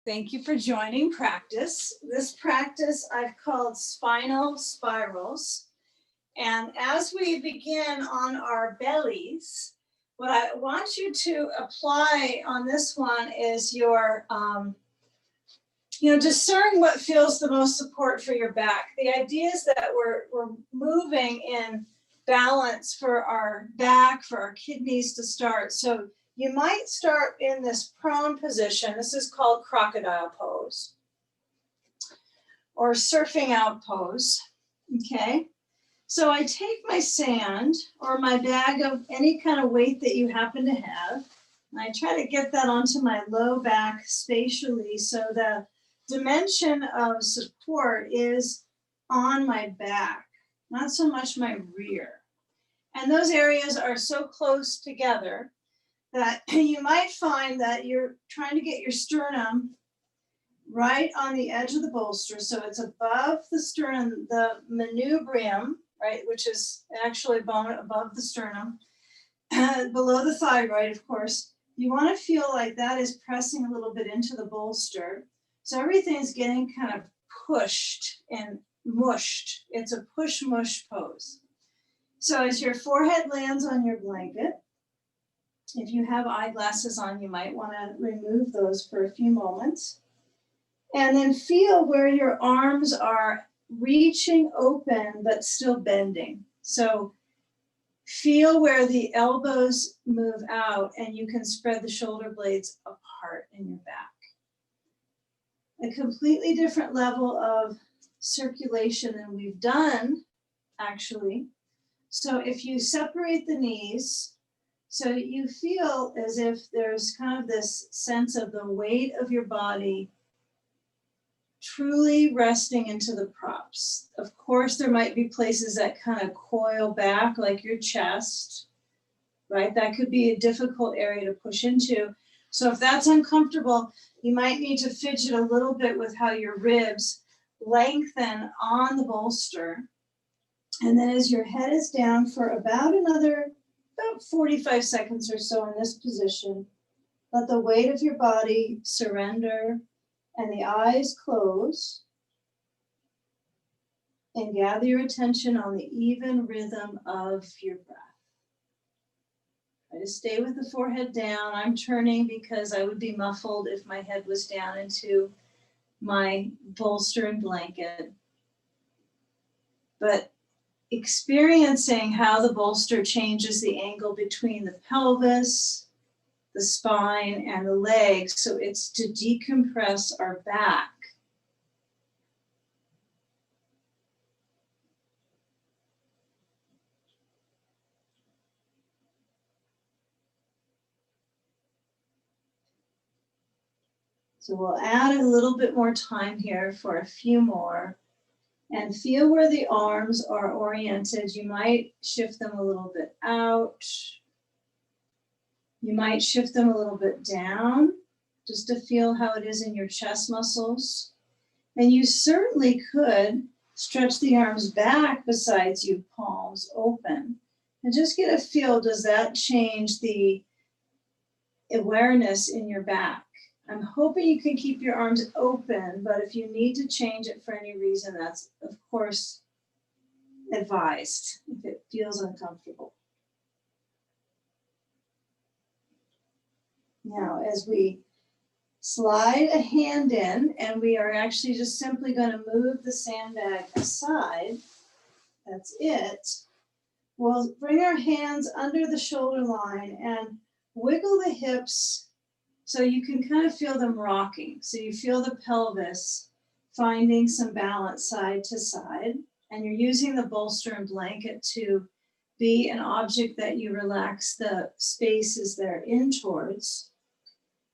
Thank you for joining practice. This practice I've called spinal spirals. And as we begin on our bellies, what I want you to apply on this one is your, discern what feels the most support for your back. The idea is that we're moving in balance for our back, for our kidneys to start. So you might start in this prone position. This is called crocodile pose or surfing out pose, okay? So I take my sand or my bag of any kind of weight that you happen to have, and I try to get that onto my low back spatially so the dimension of support is on my back, not so much my rear. And those areas are so close together that you might find that you're trying to get your sternum right on the edge of the bolster. So it's above the sternum, the manubrium, right, which is actually bone above the sternum, below the thyroid, of course. You want to feel like that is pressing a little bit into the bolster. So everything's getting kind of pushed and mushed. It's a push-mush pose. So as your forehead lands on your blanket, if you have eyeglasses on, you might want to remove those for a few moments. And then feel where your arms are reaching open, but still bending. So feel where the elbows move out and you can spread the shoulder blades apart in your back. A completely different level of circulation than we've done, actually. So if you separate the knees, so you feel as if there's kind of this sense of the weight of your body truly resting into the props. Of course, there might be places that kind of coil back, like your chest, right? That could be a difficult area to push into. So if that's uncomfortable, you might need to fidget a little bit with how your ribs lengthen on the bolster. And then as your head is down for about 45 seconds or so in this position, let the weight of your body surrender and the eyes close, and gather your attention on the even rhythm of your breath. Try to stay with the forehead down. I'm turning because I would be muffled if my head was down into my bolster and blanket. But experiencing how the bolster changes the angle between the pelvis, the spine, and the legs. So it's to decompress our back. So we'll add a little bit more time here for a few more. And feel where the arms are oriented. You might shift them a little bit out. You might shift them a little bit down, just to feel how it is in your chest muscles. And you certainly could stretch the arms back besides you, palms open. And just get a feel, does that change the awareness in your back? I'm hoping you can keep your arms open, but if you need to change it for any reason, that's of course advised if it feels uncomfortable. Now, as we slide a hand in, and we are actually just simply going to move the sandbag aside, that's it. We'll bring our hands under the shoulder line and wiggle the hips so you can kind of feel them rocking. So you feel the pelvis finding some balance side to side, and you're using the bolster and blanket to be an object that you relax the spaces they're in towards.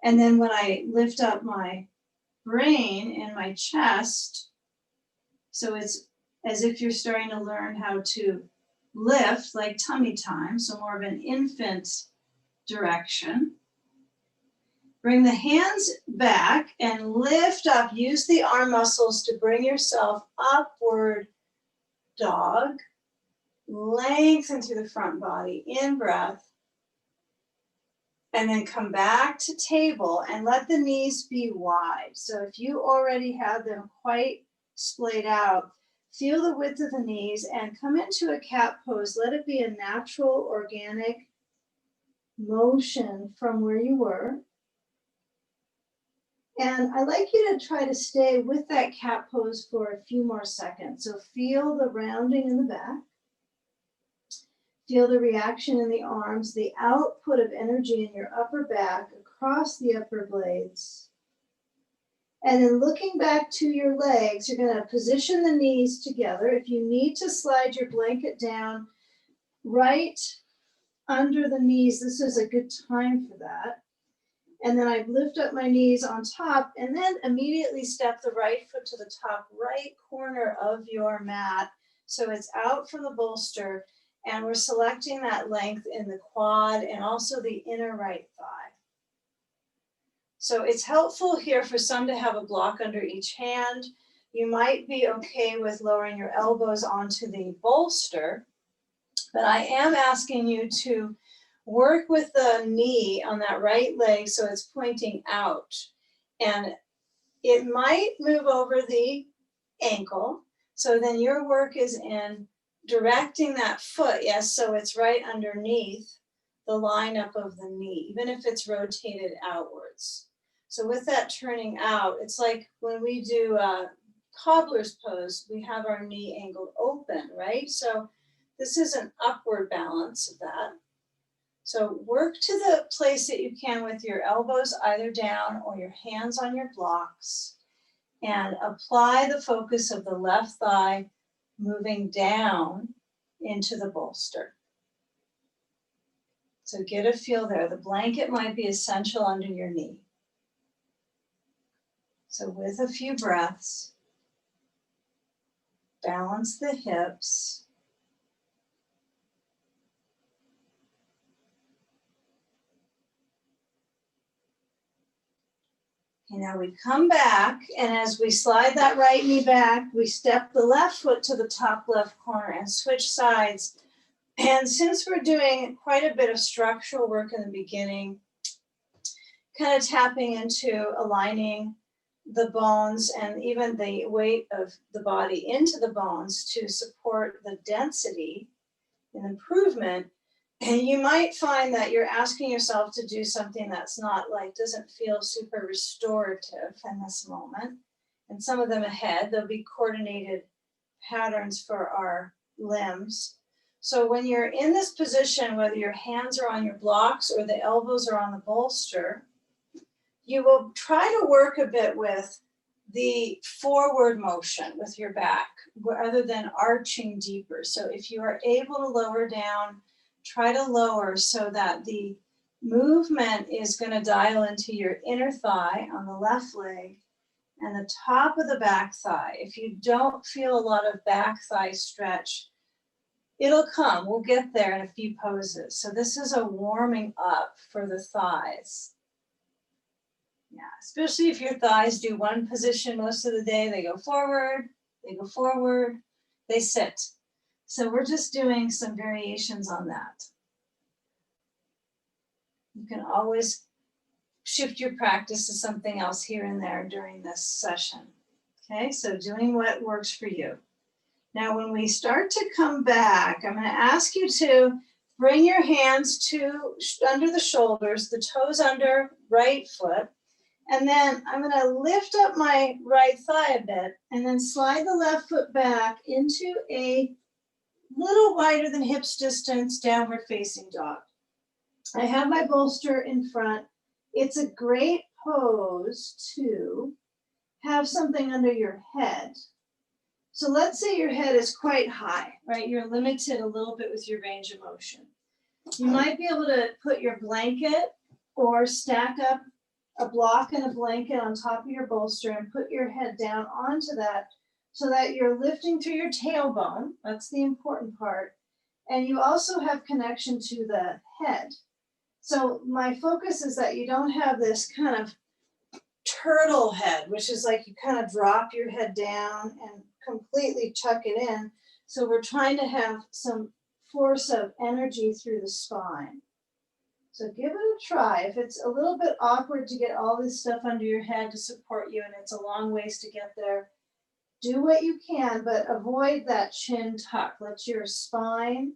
And then when I lift up my brain and my chest, so it's as if you're starting to learn how to lift, like tummy time, so more of an infant direction. Bring the hands back and lift up. Use the arm muscles to bring yourself upward dog. Lengthen through the front body. In breath. And then come back to table and let the knees be wide. So if you already have them quite splayed out, feel the width of the knees and come into a cat pose. Let it be a natural, organic motion from where you were. And I'd like you to try to stay with that cat pose for a few more seconds. So feel the rounding in the back. Feel the reaction in the arms, the output of energy in your upper back across the upper blades. And then looking back to your legs, you're going to position the knees together. If you need to slide your blanket down right under the knees, this is a good time for that. And then I lift up my knees on top and then immediately step the right foot to the top right corner of your mat. So it's out from the bolster. And we're selecting that length in the quad and also the inner right thigh. So it's helpful here for some to have a block under each hand. You might be okay with lowering your elbows onto the bolster, but I am asking you to work with the knee on that right leg so it's pointing out. And it might move over the ankle. So then your work is in directing that foot, yes, so it's right underneath the lineup of the knee, even if it's rotated outwards. So with that turning out, it's like when we do a cobbler's pose, we have our knee angled open, right? So this is an upward balance of that. So work to the place that you can with your elbows either down or your hands on your blocks and apply the focus of the left thigh moving down into the bolster. So get a feel there. The blanket might be essential under your knee. So with a few breaths, balance the hips. Okay, now we come back, and as we slide that right knee back, we step the left foot to the top left corner and switch sides. And since we're doing quite a bit of structural work in the beginning, kind of tapping into aligning the bones and even the weight of the body into the bones to support the density and improvement. And you might find that you're asking yourself to do something that's not like, doesn't feel super restorative in this moment. And some of them ahead, there'll be coordinated patterns for our limbs. So when you're in this position, whether your hands are on your blocks or the elbows are on the bolster, you will try to work a bit with the forward motion with your back rather than arching deeper. So if you are able to lower down, try to lower so that the movement is going to dial into your inner thigh on the left leg and the top of the back thigh. If you don't feel a lot of back thigh stretch, it'll come. We'll get there in a few poses. So this is a warming up for the thighs. Yeah, especially if your thighs do one position most of the day, they go forward, they sit. So we're just doing some variations on that. You can always shift your practice to something else here and there during this session. Okay, so doing what works for you. Now, when we start to come back, I'm going to ask you to bring your hands to under the shoulders, the toes under right foot. And then I'm going to lift up my right thigh a bit and then slide the left foot back into a little wider than hips distance downward facing dog. I have my bolster in front. It's a great pose to have something under your head. So let's say your head is quite high, right? You're limited a little bit with your range of motion. You might be able to put your blanket or stack up a block and a blanket on top of your bolster and put your head down onto that so that you're lifting through your tailbone. That's the important part. And you also have connection to the head. So my focus is that you don't have this kind of turtle head, which is like you kind of drop your head down and completely tuck it in. So we're trying to have some force of energy through the spine. So give it a try. If it's a little bit awkward to get all this stuff under your head to support you and it's a long ways to get there, do what you can, but avoid that chin tuck. Let your spine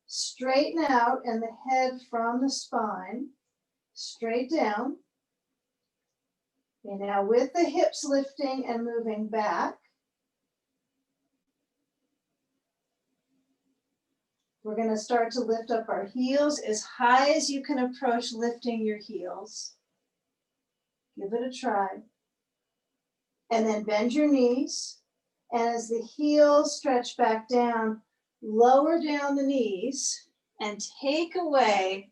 straighten out and the head from the spine straight down. Okay, now with the hips lifting and moving back, we're going to start to lift up our heels as high as you can approach lifting your heels. Give it a try. And then bend your knees. And as the heels stretch back down, lower down the knees and take away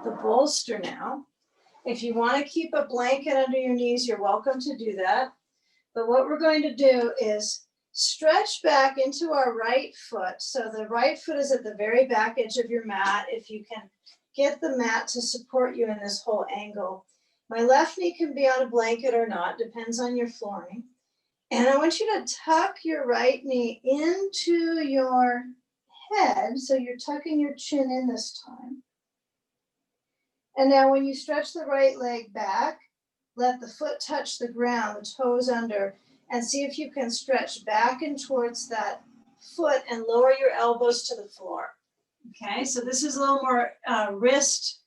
the bolster now. If you want to keep a blanket under your knees, you're welcome to do that. But what we're going to do is stretch back into our right foot. So the right foot is at the very back edge of your mat. If you can get the mat to support you in this whole angle. My left knee can be on a blanket or not, depends on your flooring. And I want you to tuck your right knee into your head. So you're tucking your chin in this time. And now when you stretch the right leg back, let the foot touch the ground, the toes under, and see if you can stretch back and towards that foot and lower your elbows to the floor. Okay, so this is a little more wrist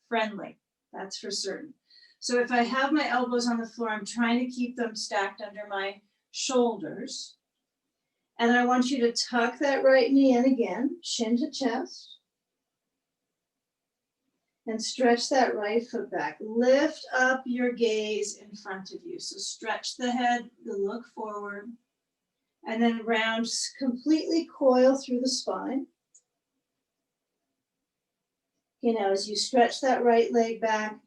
friendly, that's for certain. So if I have my elbows on the floor, I'm trying to keep them stacked under my shoulders. And I want you to tuck that right knee in again, chin to chest. And stretch that right foot back. Lift up your gaze in front of you. So stretch the head, the look forward, and then round, completely coil through the spine. You know, as you stretch that right leg back,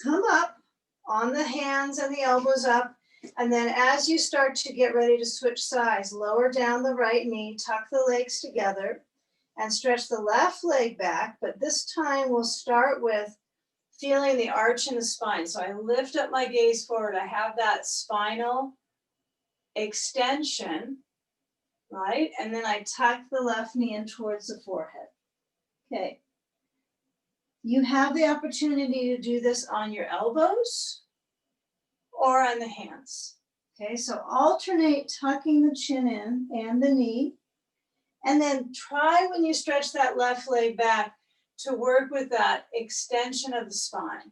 come up on the hands and the elbows up. And then as you start to get ready to switch sides, lower down the right knee, tuck the legs together. And stretch the left leg back, but this time we'll start with feeling the arch in the spine. So I lift up my gaze forward. I have that spinal extension, right? And then I tuck the left knee in towards the forehead. Okay. You have the opportunity to do this on your elbows or on the hands. Okay, so alternate tucking the chin in and the knee. And then try when you stretch that left leg back to work with that extension of the spine.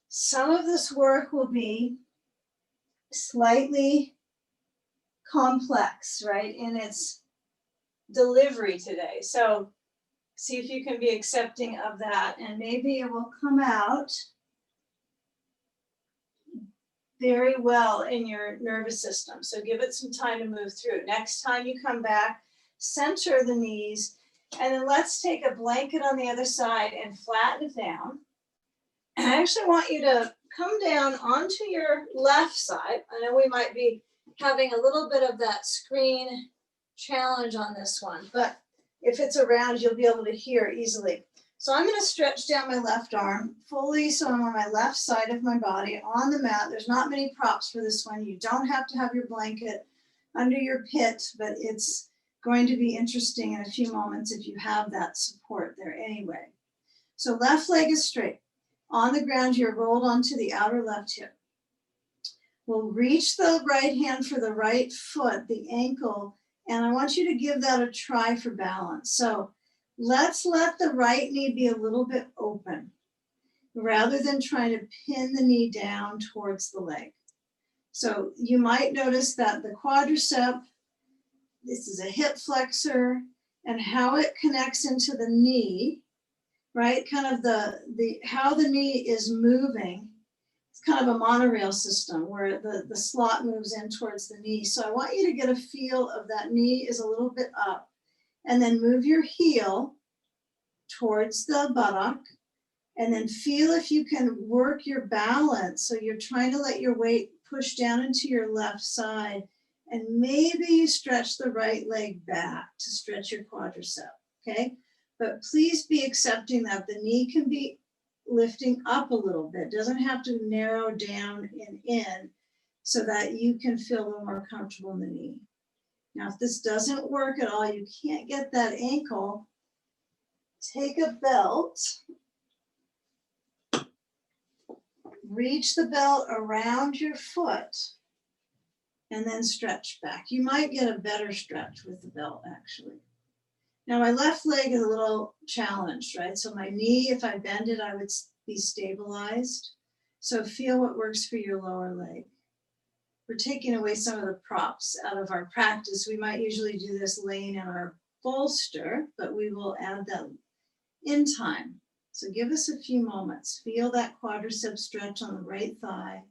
Some of this work will be slightly complex, right, in its delivery today. So see if you can be accepting of that, and maybe it will come out very well in your nervous system. So give it some time to move through. Next time you come back, center the knees, and then let's take a blanket on the other side and flatten it down. And I actually want you to come down onto your left side. I know we might be having a little bit of that screen challenge on this one, but if it's around, you'll be able to hear easily. So I'm going to stretch down my left arm fully, so I'm on my left side of my body on the mat. There's not many props for this one. You don't have to have your blanket under your pit, but it's going to be interesting in a few moments if you have that support there anyway. So left leg is straight. On the ground, you're rolled onto the outer left hip. We'll reach the right hand for the right foot, the ankle, and I want you to give that a try for balance. So let's let the right knee be a little bit open rather than trying to pin the knee down towards the leg. So you might notice that the quadricep, this is a hip flexor, and how it connects into the knee, right? Kind of how the knee is moving. It's kind of a monorail system where the slot moves in towards the knee. So I want you to get a feel of that knee is a little bit up, and then move your heel towards the buttock, and then feel if you can work your balance. So you're trying to let your weight push down into your left side, and maybe you stretch the right leg back to stretch your quadricep, okay? But please be accepting that the knee can be lifting up a little bit. It doesn't have to narrow down and in so that you can feel a little more comfortable in the knee. Now, if this doesn't work at all, you can't get that ankle, take a belt, reach the belt around your foot, and then stretch back. You might get a better stretch with the belt, actually. Now my left leg is a little challenged, right? So my knee, if I bend it, I would be stabilized. So feel what works for your lower leg. We're taking away some of the props out of our practice. We might usually do this laying in our bolster, but we will add that in time. So give us a few moments. Feel that quadricep stretch on the right thigh.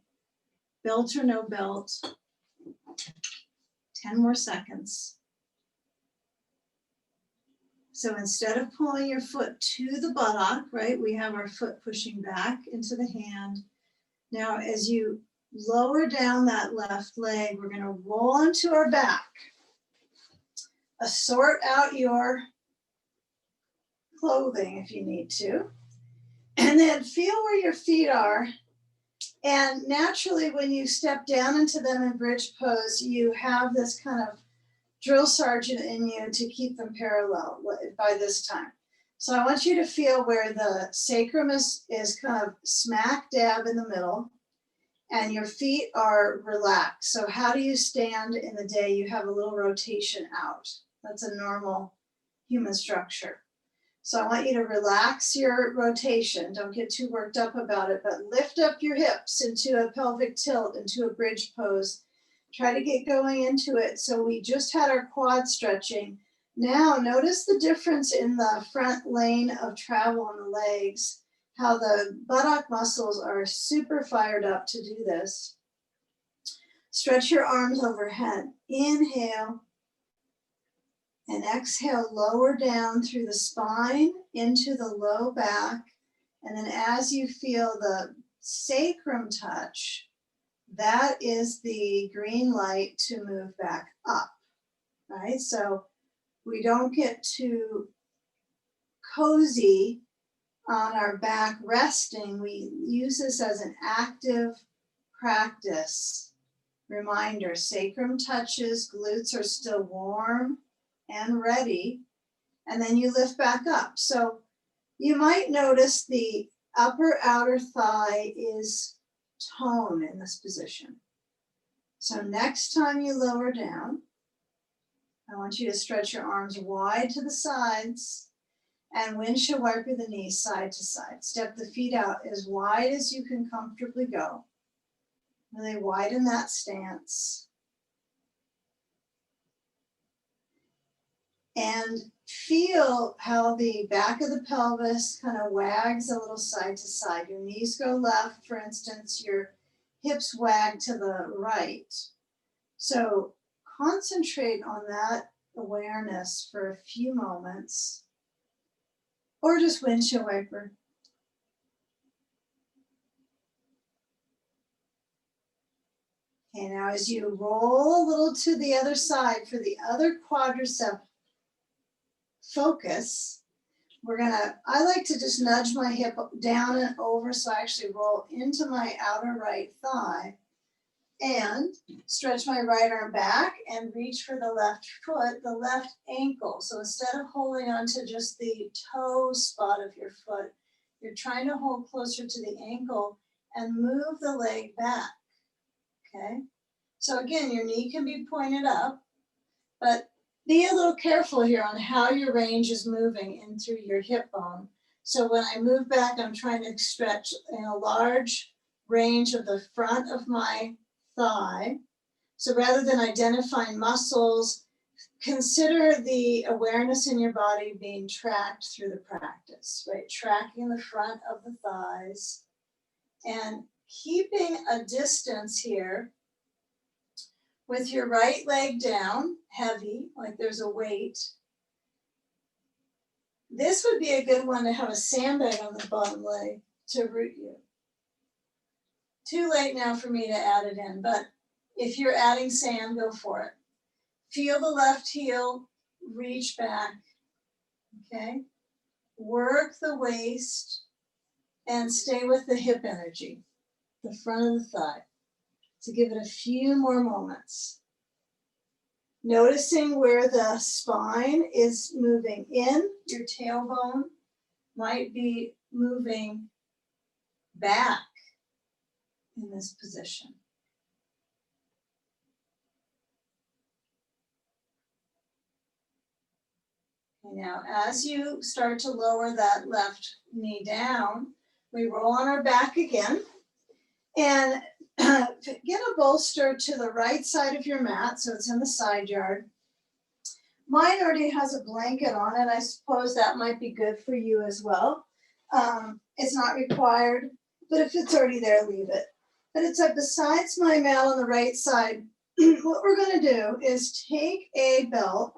Belt or no belt. 10 more seconds. So instead of pulling your foot to the buttock, right, we have our foot pushing back into the hand. Now, as you lower down that left leg, we're going to roll onto our back. Assort out your clothing if you need to. And then feel where your feet are. And naturally, when you step down into them in bridge pose, you have this kind of drill sergeant in you to keep them parallel by this time. So I want you to feel where the sacrum is kind of smack dab in the middle and your feet are relaxed. So how do you stand in the day? You have a little rotation out. That's a normal human structure. So I want you to relax your rotation. Don't get too worked up about it, but lift up your hips into a pelvic tilt, into a bridge pose. Try to get going into it. So we just had our quad stretching. Now notice the difference in the front lane of travel on the legs, how the buttock muscles are super fired up to do this. Stretch your arms overhead. Inhale and exhale, lower down through the spine into the low back. And then as you feel the sacrum touch, that is the green light to move back up, right? So we don't get too cozy on our back resting. We use this as an active practice. Reminder, sacrum touches, glutes are still warm and ready, and then you lift back up. So you might notice the upper outer thigh is tone in this position. So next time you lower down, I want you to stretch your arms wide to the sides and windshield wiper the knees side to side. Step the feet out as wide as you can comfortably go. Really widen that stance. And feel how the back of the pelvis kind of wags a little side to side. Your knees go left, for instance, your hips wag to the right. So concentrate on that awareness for a few moments, or just windshield wiper. Okay, now as you roll a little to the other side for the other quadricep focus, I like to just nudge my hip down and over so I actually roll into my outer right thigh and stretch my right arm back and reach for the left foot, the left ankle. So instead of holding onto just the toe spot of your foot, you're trying to hold closer to the ankle and move the leg back, okay? So again, your knee can be pointed up, but be a little careful here on how your range is moving in through your hip bone. So when I move back, I'm trying to stretch in a large range of the front of my thigh. So rather than identifying muscles, consider the awareness in your body being tracked through the practice, right? Tracking the front of the thighs and keeping a distance here with your right leg down, heavy, like there's a weight. This would be a good one to have a sandbag on the bottom leg to root you. Too late now for me to add it in, but if you're adding sand, go for it. Feel the left heel, reach back, okay? Work the waist and stay with the hip energy, the front of the thigh. To give it a few more moments. Noticing where the spine is moving in, your tailbone might be moving back in this position. Okay, now, as you start to lower that left knee down, we roll on our back again and get a bolster to the right side of your mat, so it's in the side yard. Mine already has a blanket on it. I suppose that might be good for you as well. It's not required, but if it's already there, leave it. But it's like besides my mat on the right side, what we're going to do is take a belt.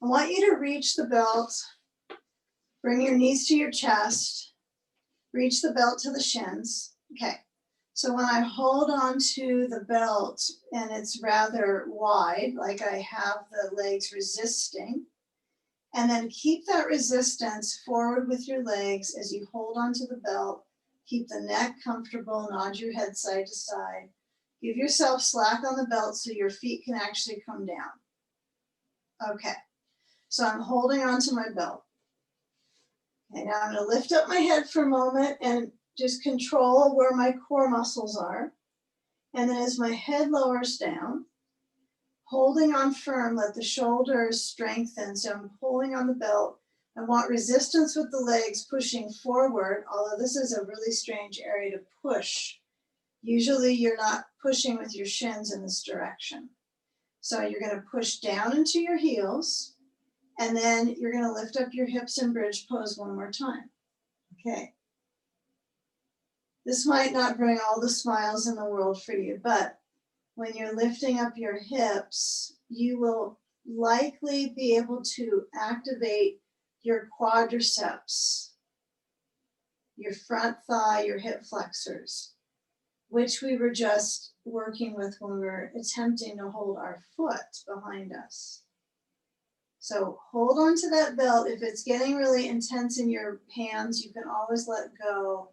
I want you to reach the belt, bring your knees to your chest, reach the belt to the shins. Okay, so when I hold on to the belt and it's rather wide, like I have the legs resisting, and then keep that resistance forward with your legs as you hold onto the belt. Keep the neck comfortable, nod your head side to side. Give yourself slack on the belt so your feet can actually come down. Okay, so I'm holding onto my belt. Okay, now I'm going to lift up my head for a moment and just control where my core muscles are. And then as my head lowers down, holding on firm, let the shoulders strengthen. So I'm pulling on the belt. I want resistance with the legs pushing forward, although this is a really strange area to push. Usually you're not pushing with your shins in this direction. So you're going to push down into your heels, and then you're going to lift up your hips in bridge pose one more time. Okay. This might not bring all the smiles in the world for you, but when you're lifting up your hips, you will likely be able to activate your quadriceps, your front thigh, your hip flexors, which we were just working with when we were attempting to hold our foot behind us. So hold on to that belt. If it's getting really intense in your hands, you can always let go.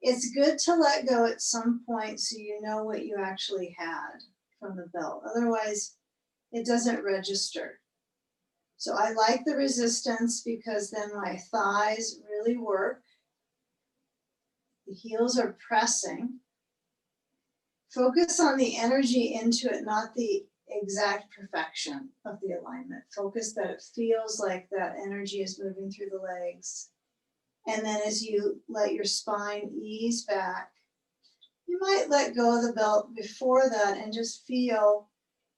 It's good to let go at some point so you know what you actually had from the belt. Otherwise, it doesn't register. So I like the resistance because then my thighs really work. The heels are pressing. Focus on the energy into it, not the exact perfection of the alignment. Focus that it feels like that energy is moving through the legs. And then as you let your spine ease back, you might let go of the belt before that and just feel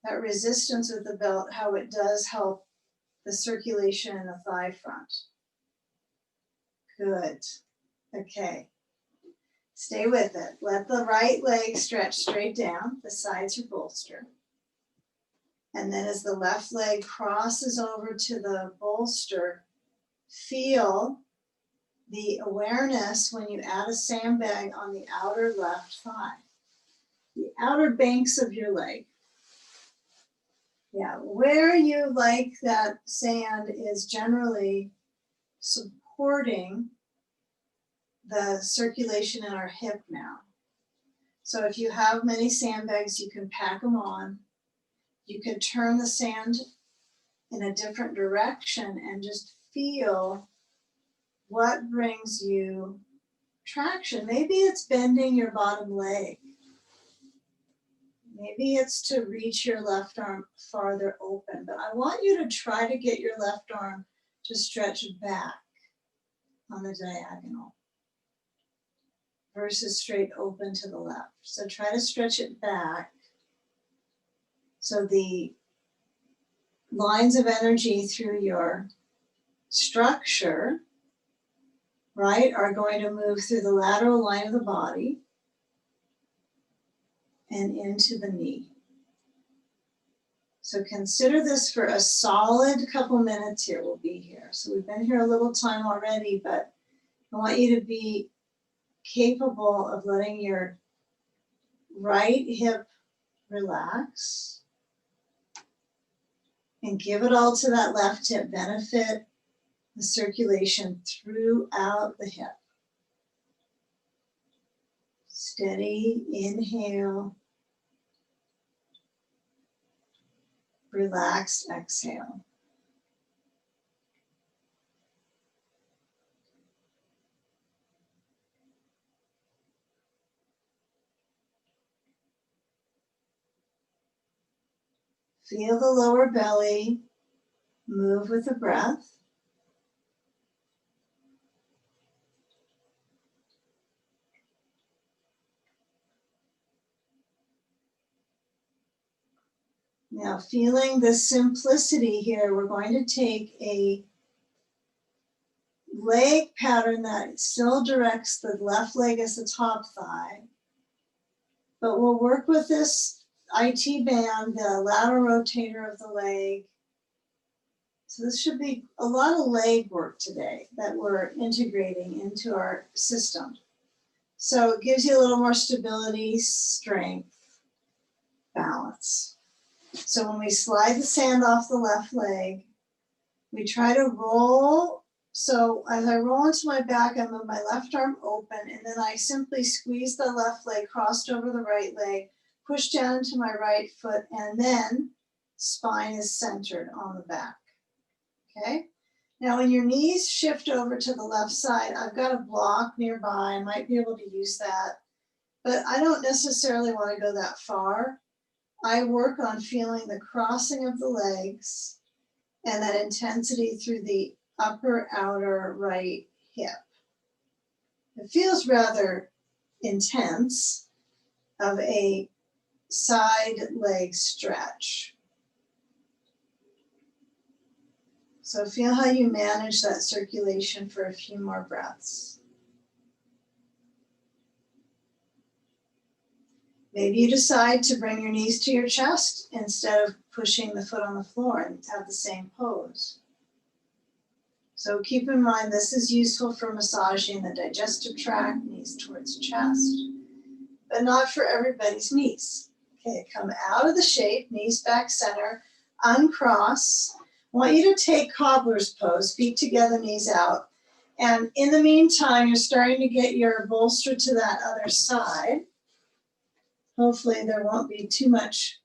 that resistance with the belt, how it does help the circulation in the thigh front. Good. Okay. Stay with it. Let the right leg stretch straight down. The sides are bolster. And then as the left leg crosses over to the bolster, feel the awareness when you add a sandbag on the outer left thigh, the outer banks of your leg. Yeah, where you like that sand is generally supporting the circulation in our hip now. So if you have many sandbags, you can pack them on. You can turn the sand in a different direction and just feel what brings you traction. Maybe it's bending your bottom leg. Maybe it's to reach your left arm farther open, but I want you to try to get your left arm to stretch back on the diagonal versus straight open to the left. So try to stretch it back so the lines of energy through your structure, right, are going to move through the lateral line of the body and into the knee. So consider this for a solid couple minutes here. We'll be here. So we've been here a little time already, but I want you to be capable of letting your right hip relax and give it all to that left hip. Benefit the circulation throughout the hip. Steady inhale. Relaxed exhale. Feel the lower belly move with the breath. Now, feeling the simplicity here, we're going to take a leg pattern that still directs the left leg as the top thigh, but we'll work with this IT band, the lateral rotator of the leg. So this should be a lot of leg work today that we're integrating into our system. So it gives you a little more stability, strength, balance. So when we slide the sand off the left leg, we try to roll. So as I roll into my back, I move my left arm open, and then I simply squeeze the left leg crossed over the right leg, push down into my right foot, and then spine is centered on the back. Okay? Now when your knees shift over to the left side, I've got a block nearby. I might be able to use that, but I don't necessarily want to go that far. I work on feeling the crossing of the legs and that intensity through the upper outer right hip. It feels rather intense of a side leg stretch. So feel how you manage that circulation for a few more breaths. Maybe you decide to bring your knees to your chest instead of pushing the foot on the floor and have the same pose. So keep in mind, this is useful for massaging the digestive tract, knees towards chest, but not for everybody's knees. Okay, come out of the shape, knees back center, uncross. I want you to take cobbler's pose, feet together, knees out. And in the meantime, you're starting to get your bolster to that other side. Hopefully there won't be too much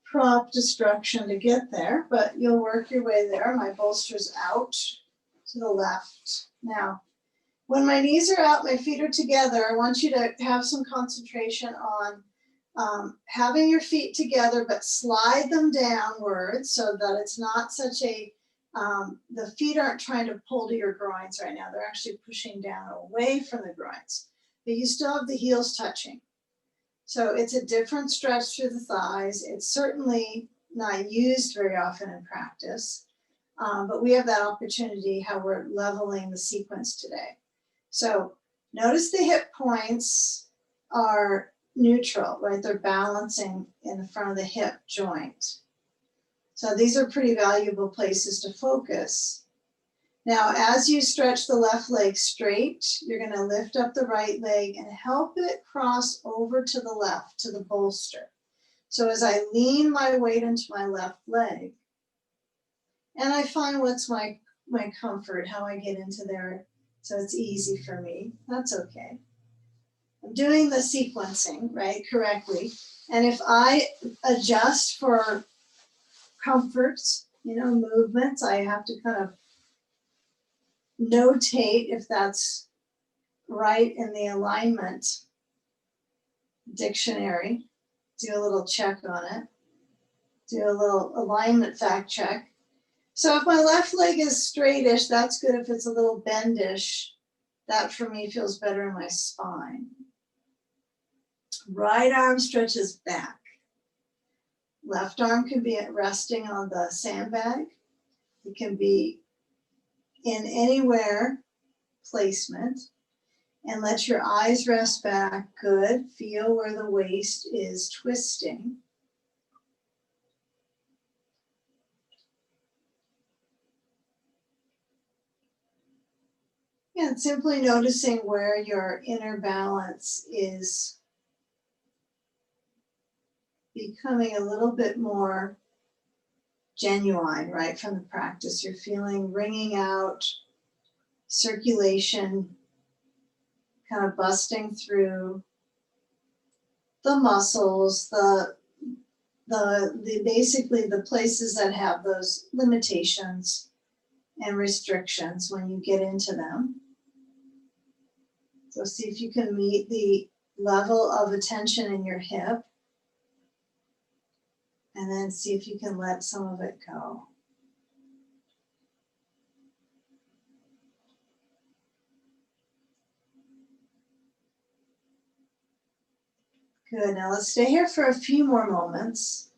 prop destruction to get there, but you'll work your way there. My bolster's out to the left. Now, when my knees are out, my feet are together, I want you to have some concentration on having your feet together, but slide them downwards so that it's not such a, the feet aren't trying to pull to your groins right now. They're actually pushing down away from the groins, but you still have the heels touching. So it's a different stretch through the thighs. It's certainly not used very often in practice, but we have that opportunity how we're leveling the sequence today. So notice the hip points are neutral, right? They're balancing in the front of the hip joint. So these are pretty valuable places to focus. Now, as you stretch the left leg straight, you're going to lift up the right leg and help it cross over to the left, to the bolster. So as I lean my weight into my left leg, and I find what's my comfort, how I get into there, so it's easy for me, that's okay. I'm doing the sequencing, right, correctly. And if I adjust for comforts, you know, movements, I have to kind of notate if that's right in the alignment dictionary, do a little check on it, do a little alignment fact check. So if my left leg is straightish, that's good. If it's a little bendish, that for me feels better in my spine. Right arm stretches back. Left arm can be resting on the sandbag. It can be in anywhere placement. And let your eyes rest back. Good. Feel where the waist is twisting. And simply noticing where your inner balance is becoming a little bit more genuine, right, from the practice. You're feeling ringing out, circulation, kind of busting through the muscles, the basically the places that have those limitations and restrictions when you get into them. So see if you can meet the level of attention in your hip. And then see if you can let some of it go. Good, now let's stay here for a few more moments.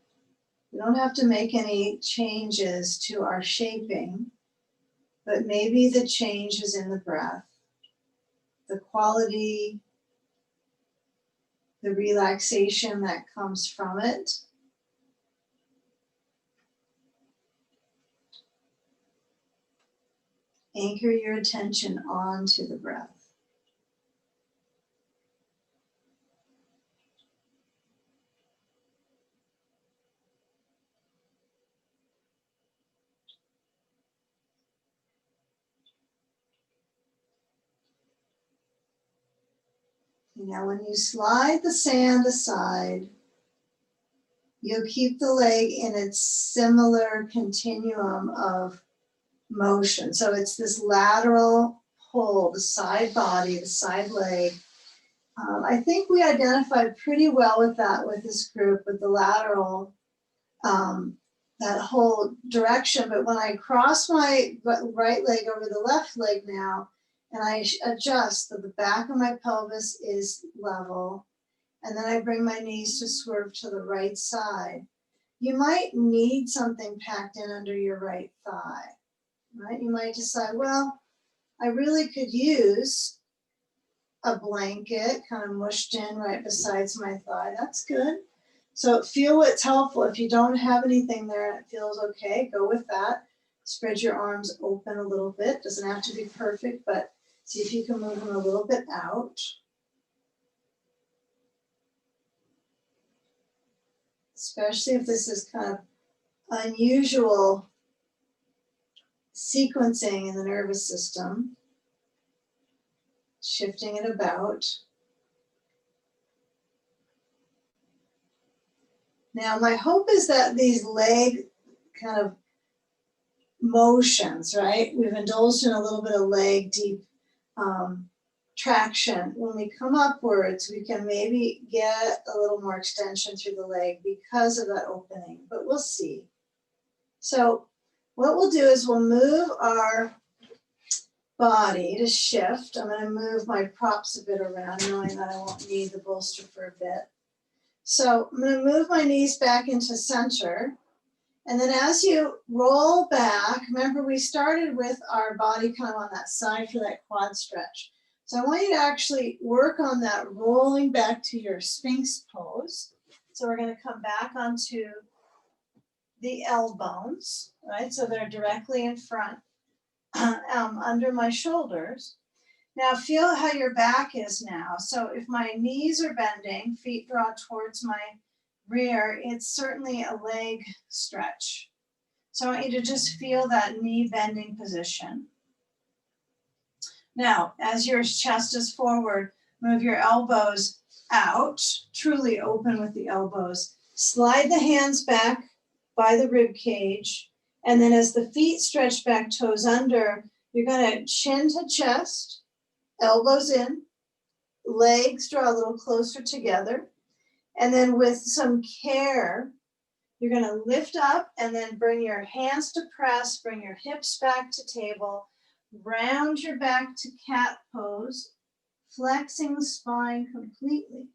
We don't have to make any changes to our shaping, but maybe the change is in the breath, the quality, the relaxation that comes from it. Anchor your attention onto the breath. Now when you slide the sand aside, you'll keep the leg in its similar continuum of motion. So it's this lateral pull, the side body, the side leg. I think we identified pretty well with that with this group, with the lateral, that whole direction. But when I cross my right leg over the left leg now, and I adjust so the back of my pelvis is level, and then I bring my knees to swerve to the right side. You might need something packed in under your right thigh, right? You might decide, well, I really could use a blanket kind of mushed in right beside my thigh. That's good. So feel what's helpful. If you don't have anything there and it feels okay, go with that. Spread your arms open a little bit. Doesn't have to be perfect, but see if you can move them a little bit out. Especially if this is kind of unusual sequencing in the nervous system. Shifting it about. Now, my hope is that these leg kind of motions, right? We've indulged in a little bit of leg deep traction. When we come upwards, we can maybe get a little more extension through the leg because of that opening, but we'll see. So what we'll do is we'll move our body to shift. I'm going to move my props a bit around, knowing that I won't need the bolster for a bit. So I'm going to move my knees back into center. And then as you roll back, remember we started with our body kind of on that side for that quad stretch. So I want you to actually work on that rolling back to your Sphinx pose. So we're going to come back onto the elbows, right? So they're directly in front, under my shoulders. Now feel how your back is now. So if my knees are bending, feet draw towards my rear, it's certainly a leg stretch. So I want you to just feel that knee bending position. Now, as your chest is forward, move your elbows out, truly open with the elbows. Slide the hands back by the rib cage. And then as the feet stretch back, toes under, you're going to chin to chest, elbows in, legs draw a little closer together. And then with some care, you're going to lift up and then bring your hands to press, bring your hips back to table, round your back to cat pose, flexing the spine completely.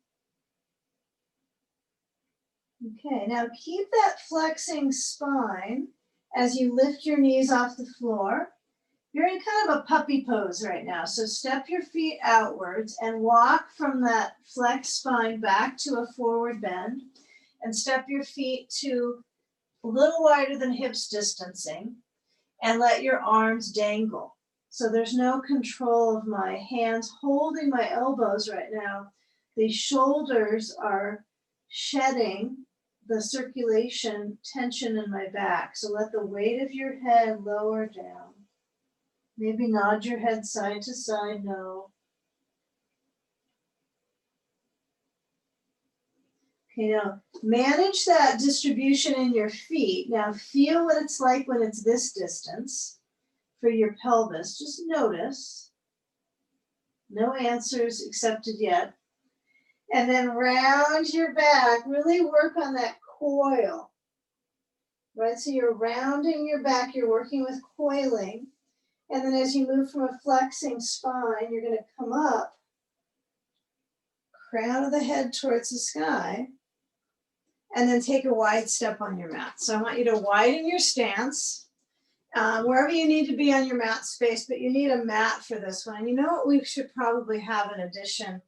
Okay, now keep that flexing spine as you lift your knees off the floor. You're in kind of a puppy pose right now. So step your feet outwards and walk from that flexed spine back to a forward bend, and step your feet to a little wider than hips distancing, and let your arms dangle. So there's no control of my hands holding my elbows right now. The shoulders are shedding the circulation tension in my back. So let the weight of your head lower down. Maybe nod your head side to side, no. Okay, now manage that distribution in your feet. Now feel what it's like when it's this distance for your pelvis. Just notice. No answers accepted yet. And then round your back. Really work on that coil. right? So you're rounding your back, you're working with coiling. And then as you move from a flexing spine, you're gonna come up, crown of the head towards the sky, and then take a wide step on your mat. So I want you to widen your stance, wherever you need to be on your mat space, but you need a mat for this one. And you know what we should probably have in addition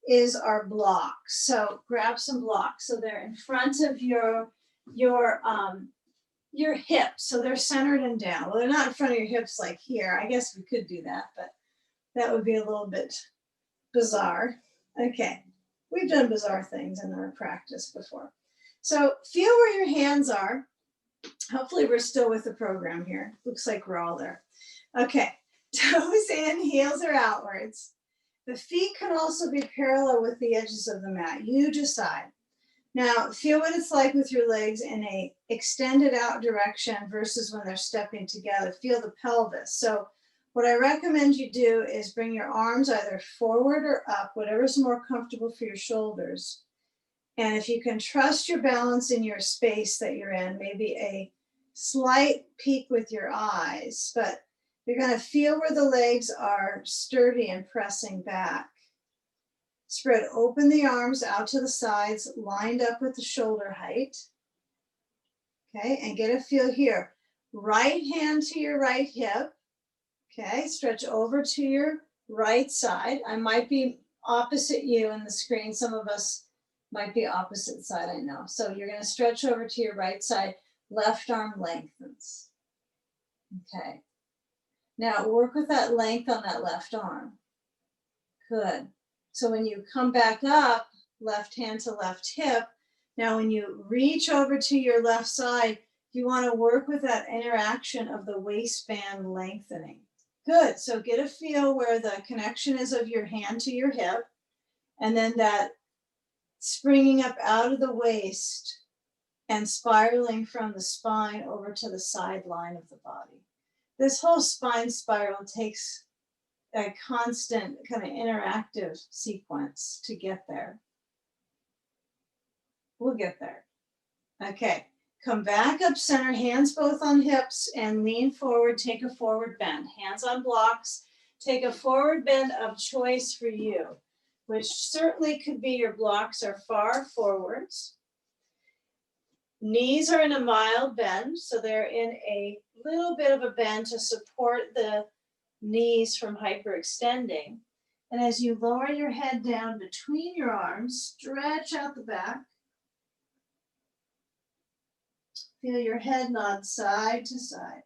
is our blocks. So grab some blocks. So they're in front of your hips. So they're centered and down. Well, they're not in front of your hips like here. I guess we could do that, but that would be a little bit bizarre. Okay, we've done bizarre things in our practice before. So feel where your hands are. Hopefully we're still with the program here. Looks like we're all there. Okay, toes in, heels are outwards. The feet can also be parallel with the edges of the mat. You decide. Now, feel what it's like with your legs in a extended out direction versus when they're stepping together. Feel the pelvis. So what I recommend you do is bring your arms either forward or up, whatever's more comfortable for your shoulders. And if you can trust your balance in your space that you're in, maybe a slight peek with your eyes, but you're going to feel where the legs are sturdy and pressing back. Spread open the arms out to the sides, lined up with the shoulder height. Okay, and get a feel here. Right hand to your right hip. Okay, stretch over to your right side. I might be opposite you in the screen. Some of us might be opposite side, I know. So you're going to stretch over to your right side. Left arm lengthens. Okay. Now work with that length on that left arm. Good. So when you come back up, left hand to left hip, now when you reach over to your left side, you want to work with that interaction of the waistband lengthening. Good. So get a feel where the connection is of your hand to your hip, and then that springing up out of the waist and spiraling from the spine over to the sideline of the body. This whole spine spiral takes a constant kind of interactive sequence to get there. We'll get there. Okay, come back up center, hands both on hips, and lean forward, take a forward bend. Hands on blocks, take a forward bend of choice for you, which certainly could be your blocks are far forwards. Knees are in a mild bend, so they're in a little bit of a bend to support the knees from hyperextending. And as you lower your head down between your arms, stretch out the back. Feel your head nod side to side.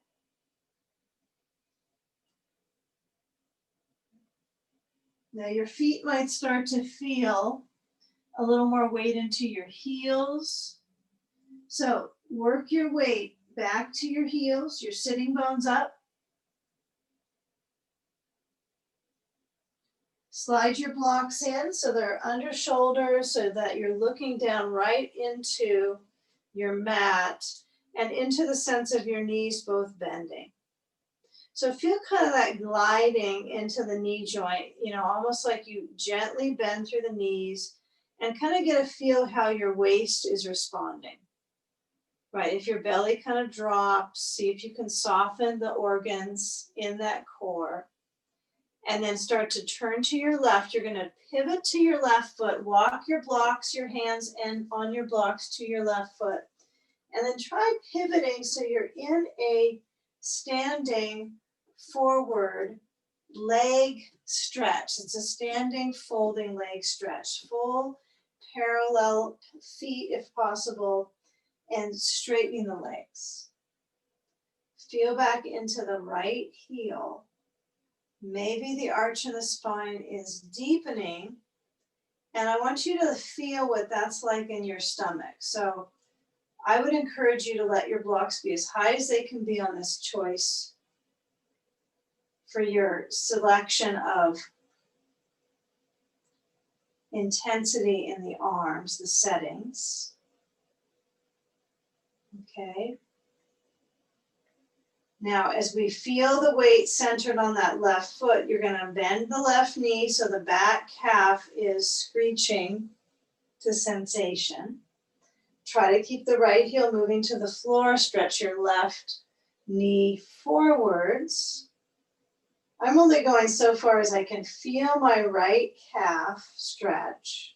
Now your feet might start to feel a little more weight into your heels. So work your weight back to your heels, your sitting bones up. Slide your blocks in so they're under shoulders so that you're looking down right into your mat and into the sense of your knees both bending. So feel kind of that gliding into the knee joint, you know, almost like you gently bend through the knees and kind of get a feel how your waist is responding. Right, if your belly kind of drops, see if you can soften the organs in that core. And then start to turn to your left. You're going to pivot to your left foot, walk your blocks, your hands and on your blocks to your left foot. And then try pivoting so you're in a standing forward leg stretch. It's a standing folding leg stretch. Full parallel feet if possible, and straightening the legs. Feel back into the right heel. Maybe the arch in the spine is deepening, and I want you to feel what that's like in your stomach. So I would encourage you to let your blocks be as high as they can be on this choice for your selection of intensity in the arms, the settings. Okay. Now, as we feel the weight centered on that left foot, you're going to bend the left knee so the back calf is screeching to sensation. Try to keep the right heel moving to the floor. Stretch your left knee forwards. I'm only going so far as I can feel my right calf stretch.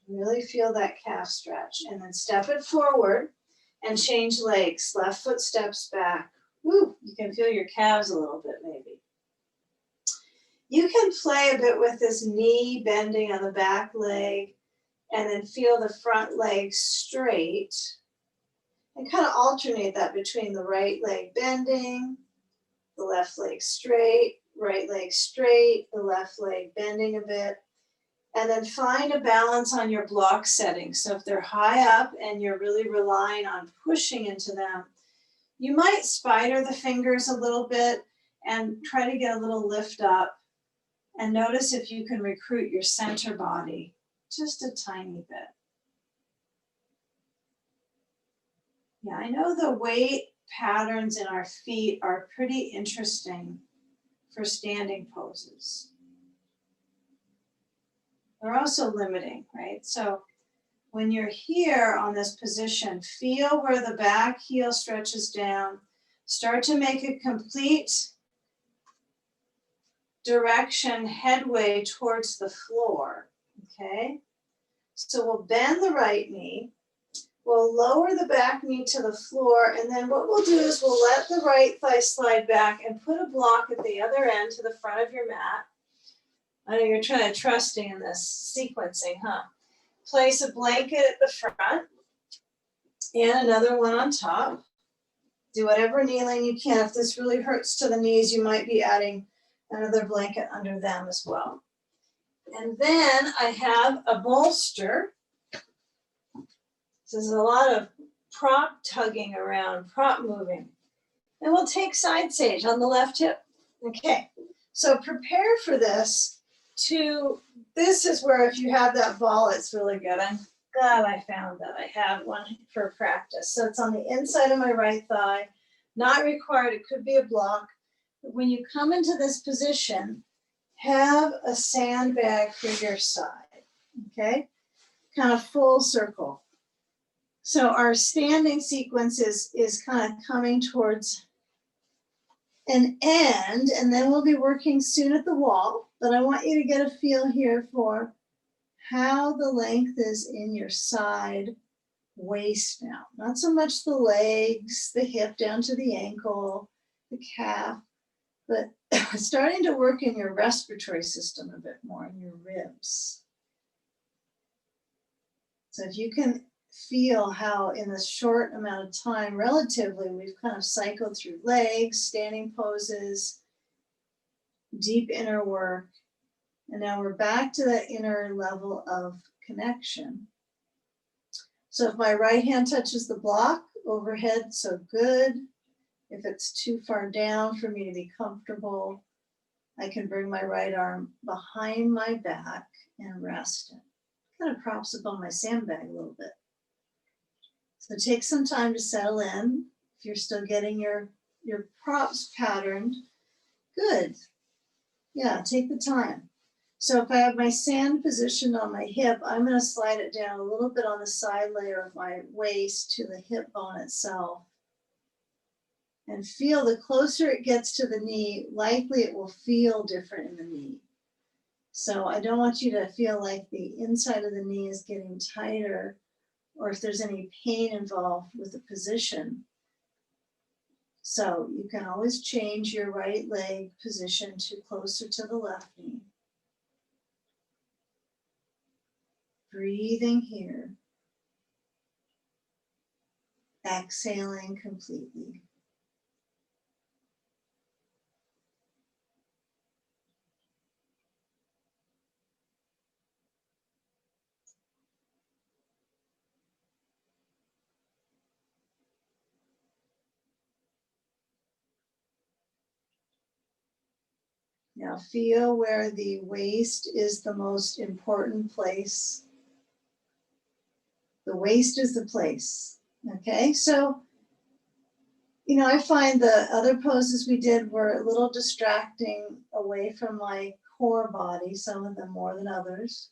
Really feel that calf stretch. And then step it forward and change legs. Left foot steps back. Woo, you can feel your calves a little bit maybe. You can play a bit with this knee bending on the back leg and then feel the front leg straight and kind of alternate that between the right leg bending, the left leg straight, right leg straight, the left leg bending a bit, and then find a balance on your block settings. So if they're high up and you're really relying on pushing into them, you might spider the fingers a little bit and try to get a little lift up. And notice if you can recruit your center body just a tiny bit. Yeah, I know the weight patterns in our feet are pretty interesting for standing poses. They're also limiting, right? So when you're here on this position, feel where the back heel stretches down. Start to make a complete direction headway towards the floor, okay? So we'll bend the right knee. We'll lower the back knee to the floor, and then what we'll do is we'll let the right thigh slide back and put a block at the other end to the front of your mat. I know you're trying to trusting in this sequencing, huh? Place a blanket at the front and another one on top. Do whatever kneeling you can. If this really hurts to the knees, you might be adding another blanket under them as well. And then I have a bolster. So there's a lot of prop tugging around, prop moving. And we'll take side sage on the left hip. Okay, so prepare for this. This is where if you have that ball, it's really good. I'm glad I found that I have one for practice. So it's on the inside of my right thigh, not required, it could be a block. But when you come into this position, have a sandbag for your side, okay? Kind of full circle. So our standing sequence is kind of coming towards an end, and then we'll be working soon at the wall, but I want you to get a feel here for how the length is in your side waist now. Not so much the legs, the hip down to the ankle, the calf, but starting to work in your respiratory system a bit more, in your ribs. So if you can feel how in this short amount of time, relatively, we've kind of cycled through legs, standing poses, deep inner work, and now we're back to that inner level of connection. So if my right hand touches the block overhead, so good. If it's too far down for me to be comfortable, I can bring my right arm behind my back and rest it. Kind of props up on my sandbag a little bit. So take some time to settle in. If you're still getting your props patterned, good. Yeah, take the time. So if I have my sand positioned on my hip, I'm going to slide it down a little bit on the side layer of my waist to the hip bone itself. And feel the closer it gets to the knee, likely it will feel different in the knee. So I don't want you to feel like the inside of the knee is getting tighter, or if there's any pain involved with the position. So you can always change your right leg position to closer to the left knee. Breathing here. Exhaling completely. Now feel where the waist is the most important place. The waist is the place, okay? So, I find the other poses we did were a little distracting away from my core body, some of them more than others.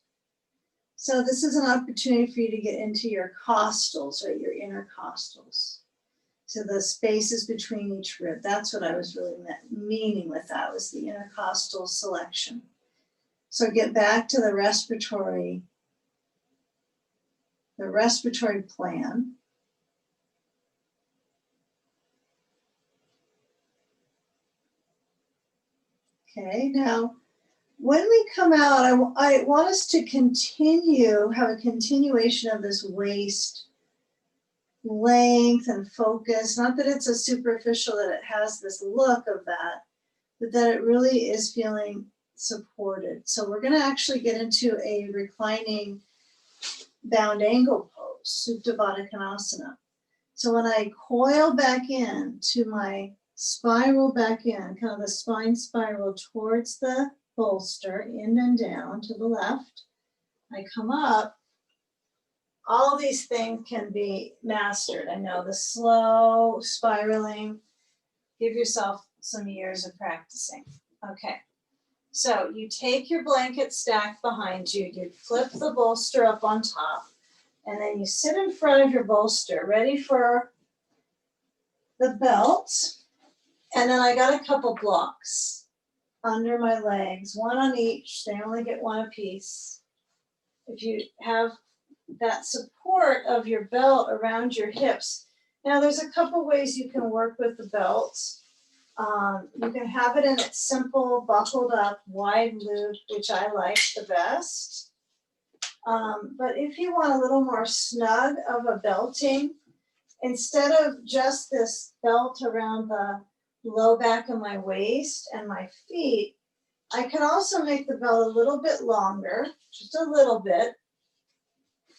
So this is an opportunity for you to get into your costals or your intercostals. So the spaces between each rib. That's what I was really meaning with that, was the intercostal selection. So get back to the respiratory plan. Okay, now when we come out, I want us to have a continuation of this waist length and focus. Not that it's a superficial, that it has this look of that, but that it really is feeling supported. So we're going to actually get into a reclining bound angle pose, Supta Baddha Konasana. So when I coil back in to my spiral back in, kind of the spine spiral towards the bolster, in and down to the left, I come up. All these things can be mastered. I know the slow spiraling. Give yourself some years of practicing. Okay. So you take your blanket stack behind you, you flip the bolster up on top, and then you sit in front of your bolster, ready for the belt. And then I got a couple blocks under my legs, one on each. They only get one apiece. If you have that support of your belt around your hips. Now there's a couple ways you can work with the belt. You can have it in its simple, buckled up, wide loop, which I like the best. But if you want a little more snug of a belting, instead of just this belt around the low back of my waist and my feet, I can also make the belt a little bit longer, just a little bit.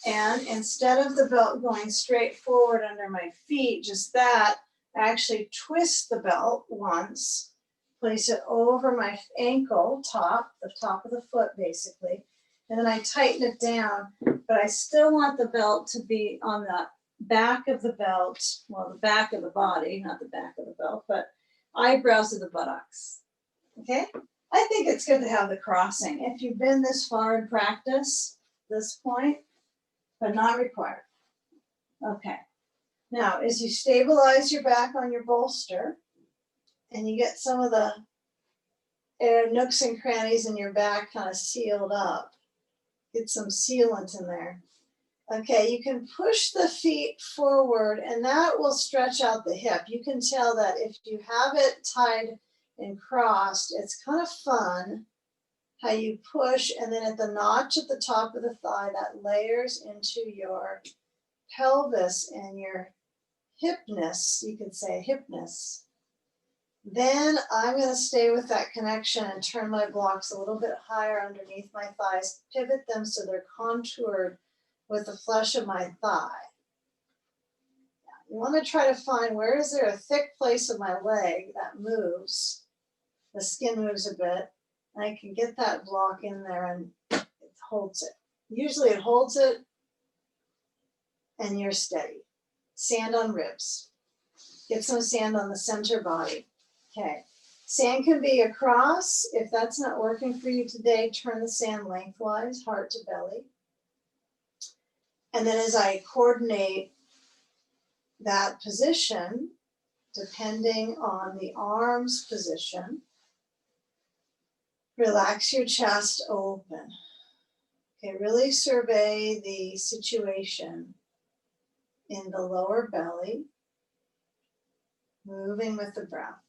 And instead of the belt going straight forward under my feet, just that, I actually twist the belt once, place it over my ankle top, the top of the foot basically, and then I tighten it down, but I still want the belt to be on the back of the belt, well, the back of the body, not the back of the belt, but eyebrows of the buttocks, okay? I think it's good to have the crossing. If you've been this far in practice, this point, but not required. Okay. Now, as you stabilize your back on your bolster and you get some of the nooks and crannies in your back kind of sealed up, get some sealant in there. Okay, you can push the feet forward and that will stretch out the hip. You can tell that if you have it tied and crossed, it's kind of fun how you push, and then at the notch at the top of the thigh, that layers into your pelvis and your hipness, you could say hipness. Then I'm going to stay with that connection and turn my blocks a little bit higher underneath my thighs, pivot them so they're contoured with the flesh of my thigh. You want to try to find where is there a thick place of my leg that moves, the skin moves a bit, and I can get that block in there and it holds it. Usually it holds it and you're steady. Sand on ribs. Get some sand on the center body. Okay. Sand can be across. If that's not working for you today, turn the sand lengthwise, heart to belly. And then as I coordinate that position, depending on the arms position, relax your chest open. Okay, really survey the situation in the lower belly, moving with the breath.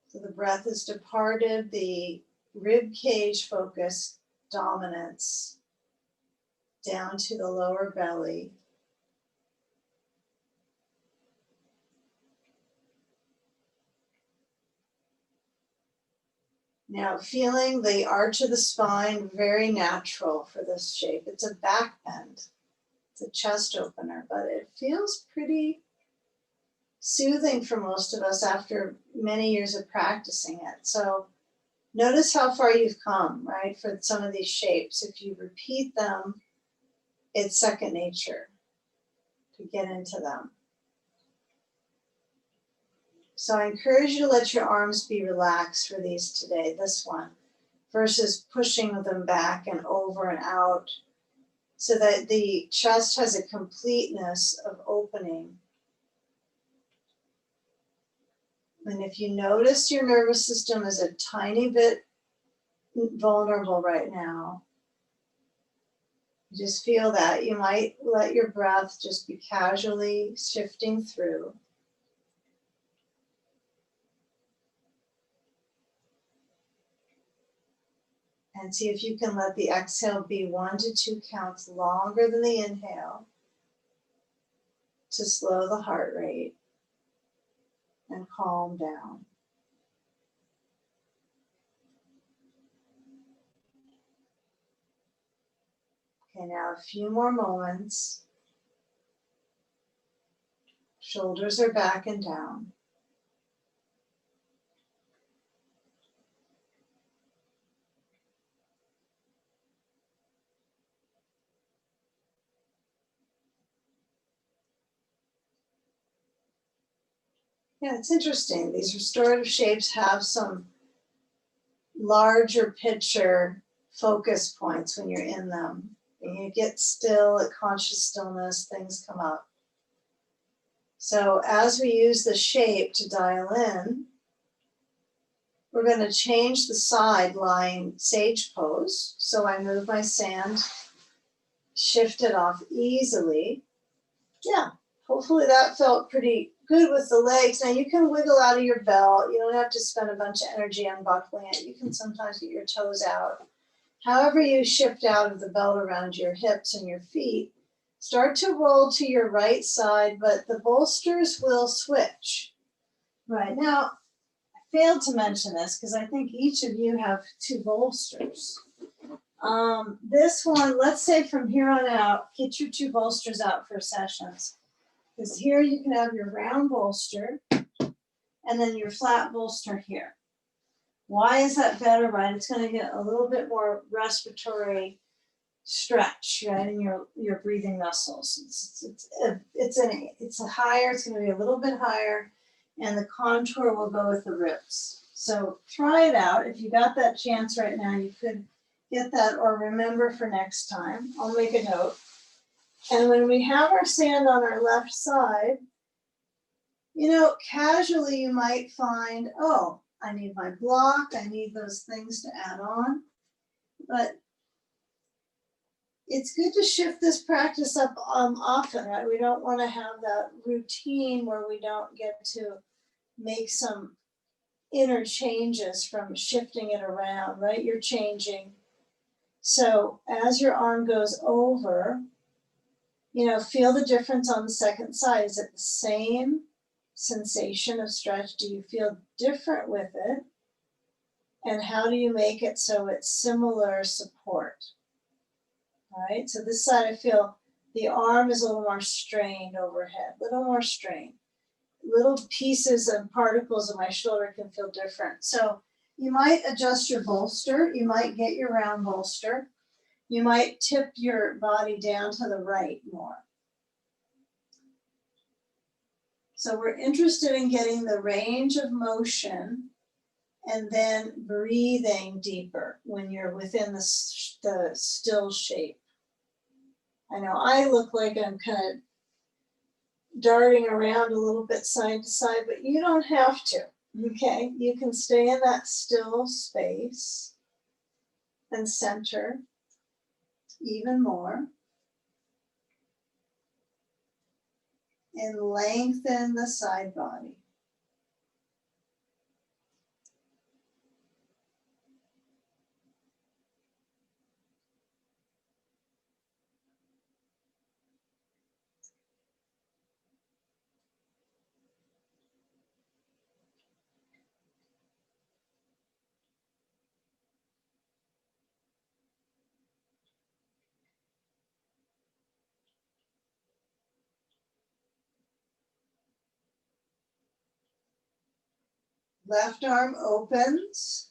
So the breath has departed the rib cage focus dominance down to the lower belly. Now feeling the arch of the spine, very natural for this shape. It's a back bend. It's a chest opener, but it feels pretty soothing for most of us after many years of practicing it. So notice how far you've come, right? For some of these shapes, if you repeat them, it's second nature to get into them. So I encourage you to let your arms be relaxed for these today. This one. versus pushing them back and over and out, so that the chest has a completeness of opening. And if you notice your nervous system is a tiny bit vulnerable right now, just feel that. You might let your breath just be casually shifting through. And see if you can let the exhale be 1 to 2 counts longer than the inhale to slow the heart rate and calm down. Okay, now a few more moments. Shoulders are back and down. Yeah, it's interesting. These restorative shapes have some larger picture focus points when you're in them. When you get still at conscious stillness, things come up. So as we use the shape to dial in, we're going to change the side lying sage pose. So I move my sand, shift it off easily. Yeah, hopefully that felt pretty good with the legs. Now you can wiggle out of your belt. You don't have to spend a bunch of energy unbuckling it. You can sometimes get your toes out. However you shift out of the belt around your hips and your feet, start to roll to your right side, but the bolsters will switch. Right, now I failed to mention this because I think each of you have 2 bolsters. This one, let's say from here on out, get your 2 bolsters out for sessions. Because here you can have your round bolster and then your flat bolster here. Why is that better, right? It's going to get a little bit more respiratory stretch, right, in your breathing muscles. It's a higher, it's going to be a little bit higher, and the contour will go with the ribs. So try it out. If you got that chance right now, you could get that, or remember for next time. I'll make a note. And when we have our sand on our left side, you know, casually you might find, oh, I need my block, I need those things to add on. But it's good to shift this practice up often, right? We don't want to have that routine where we don't get to make some inner changes from shifting it around, right? You're changing. So as your arm goes over, you know, feel the difference on the second side. Is it the same sensation of stretch? Do you feel different with it? And how do you make it so it's similar support? All right, so this side I feel the arm is a little more strained overhead, a little more strained. Little pieces and particles of my shoulder can feel different. So you might adjust your bolster. You might get your round bolster. You might tip your body down to the right more. So we're interested in getting the range of motion and then breathing deeper when you're within the still shape. I know I look like I'm kind of darting around a little bit side to side, but you don't have to, okay? You can stay in that still space and center even more. And lengthen the side body. Left arm opens,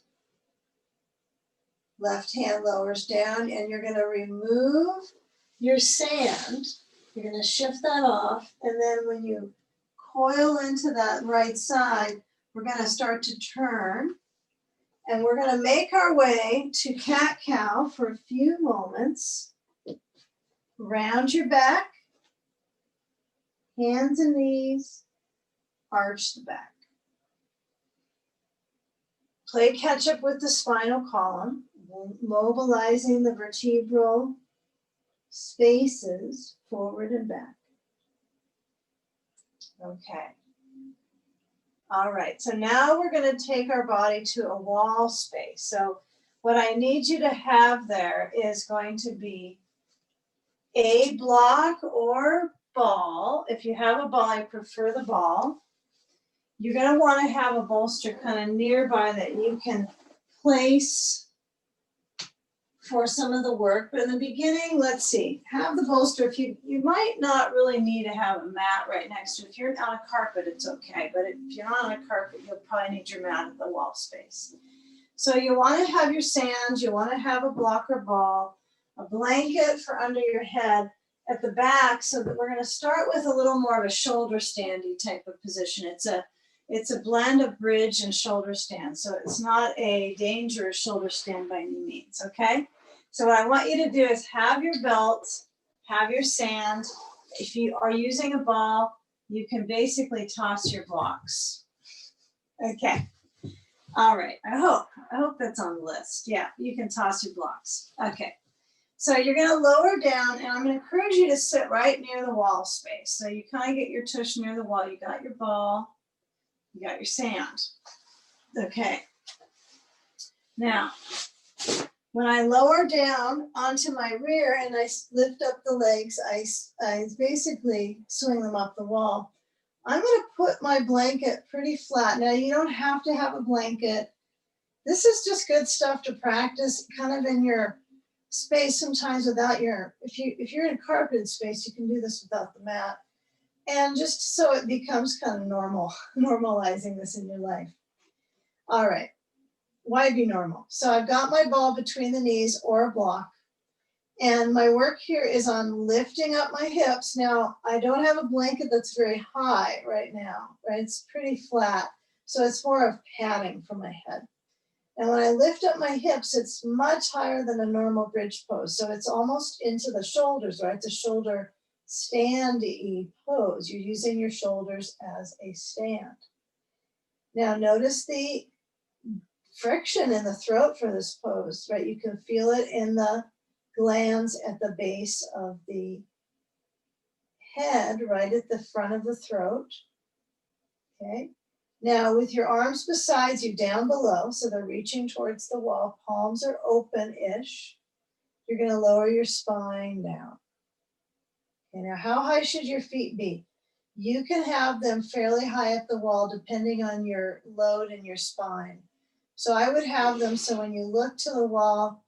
left hand lowers down, and you're going to remove your sand. You're going to shift that off, and then when you coil into that right side, we're going to start to turn, And we're gonna make our way to cat-cow for a few moments. Round your back, hands and knees, arch the back. Play catch up with the spinal column, mobilizing the vertebral spaces forward and back. Okay. All right, so now we're going to take our body to a wall space. So what I need you to have there is going to be a block or ball. If you have a ball, I prefer the ball. You're going to want to have a bolster kind of nearby that you can place for some of the work. But in the beginning, let's see, have the bolster. If you might not really need to have a mat right next to it. If you're on a carpet, it's okay. But if you're not on a carpet, you'll probably need your mat at the wall space. So you want to have your sand, you want to have a block or ball, a blanket for under your head at the back, so that we're going to start with a little more of a shoulder standy type of position. It's a blend of bridge and shoulder stand. So it's not a dangerous shoulder stand by any means, okay? So what I want you to do is have your belt, have your sand. If you are using a ball, you can basically toss your blocks. Okay. All right. I hope that's on the list. Yeah, you can toss your blocks. Okay. So you're going to lower down, and I'm going to encourage you to sit right near the wall space. So you kind of get your tush near the wall. You got your ball. You got your sand. Okay. Now, when I lower down onto my rear and I lift up the legs, I basically swing them up the wall. I'm going to put my blanket pretty flat. Now, you don't have to have a blanket. This is just good stuff to practice kind of in your space sometimes without your, if you're in a carpeted space, you can do this without the mat. And just so it becomes kind of normal, normalizing this in your life. All right, why be normal? So I've got my ball between the knees or a block. And my work here is on lifting up my hips. Now, I don't have a blanket that's very high right now, right? It's pretty flat. So it's more of padding for my head. And when I lift up my hips, it's much higher than a normal bridge pose. So it's almost into the shoulders, right? It's a shoulder standy pose. You're using your shoulders as a stand. Now notice the friction in the throat for this pose, right? You can feel it in the glands at the base of the head, right at the front of the throat. Okay. Now with your arms beside you down below, so they're reaching towards the wall, palms are open-ish. You're going to lower your spine down. Okay, now how high should your feet be? You can have them fairly high at the wall depending on your load in your spine. So I would have them so when you look to the wall,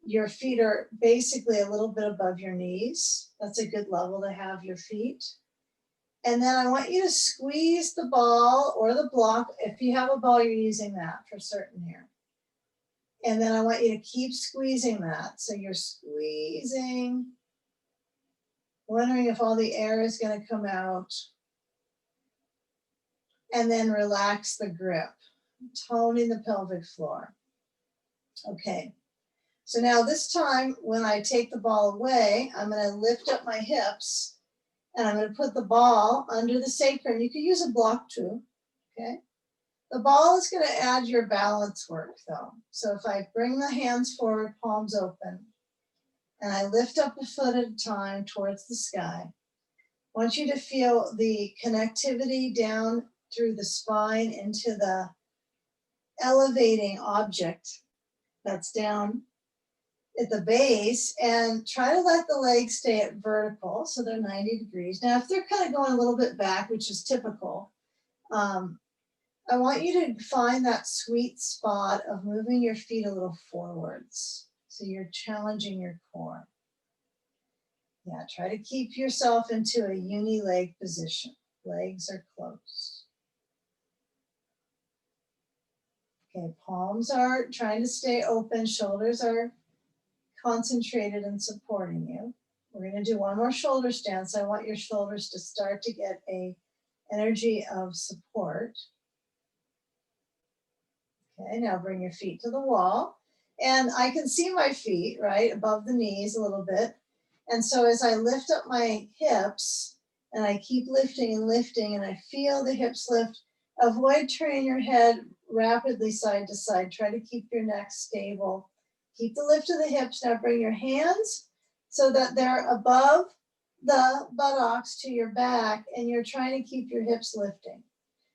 your feet are basically a little bit above your knees. That's a good level to have your feet. And then I want you to squeeze the ball or the block. If you have a ball, you're using that for certain here. And then I want you to keep squeezing that. So you're squeezing, wondering if all the air is going to come out. And then relax the grip, toning the pelvic floor. Okay. So now this time, when I take the ball away, I'm going to lift up my hips and I'm going to put the ball under the sacrum. You could use a block too, okay? The ball is going to add your balance work though. So if I bring the hands forward, palms open, and I lift up a foot at a time towards the sky, I want you to feel the connectivity down through the spine into the elevating object that's down at the base, and try to let the legs stay at vertical so they're 90 degrees. Now, if they're kind of going a little bit back, which is typical, I want you to find that sweet spot of moving your feet a little forwards. So you're challenging your core. Yeah, try to keep yourself into a uni-leg position. Legs are close. Okay, palms are trying to stay open, shoulders are concentrated and supporting you. We're going to do one more shoulder stand. So I want your shoulders to start to get a energy of support. Okay, now bring your feet to the wall. And I can see my feet, right, above the knees a little bit. And so as I lift up my hips, and I keep lifting and lifting, and I feel the hips lift, avoid turning your head rapidly side to side. Try to keep your neck stable. Keep the lift of the hips. Now bring your hands so that they're above the buttocks to your back, and you're trying to keep your hips lifting.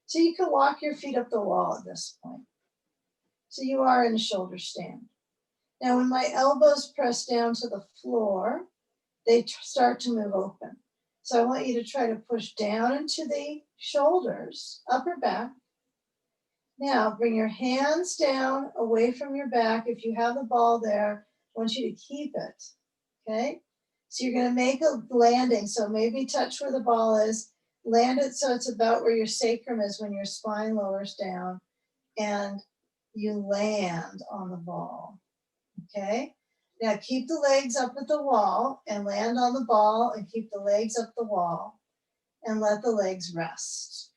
So you can walk your feet up the wall at this point. So you are in a shoulder stand. Now when my elbows press down to the floor, they start to move open. So I want you to try to push down into the shoulders, upper back. Now bring your hands down away from your back. If you have the ball there, I want you to keep it, okay? So you're gonna make a landing. So maybe touch where the ball is, land it so it's about where your sacrum is when your spine lowers down, and you land on the ball, okay? Now keep the legs up at the wall and land on the ball, and keep the legs up the wall and let the legs rest.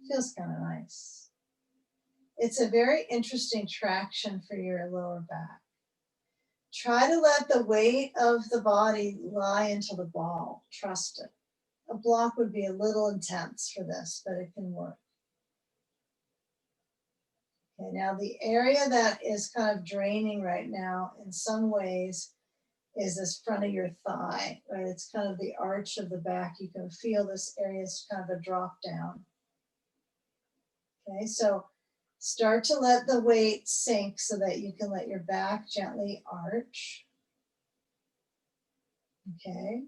Feels kind of nice. It's a very interesting traction for your lower back. Try to let the weight of the body lie into the ball. Trust it. A block would be a little intense for this, but it can work. Okay, now the area that is kind of draining right now in some ways is this front of your thigh, right? It's kind of the arch of the back. You can feel this area is kind of a drop down. Okay, so start to let the weight sink so that you can let your back gently arch. Okay.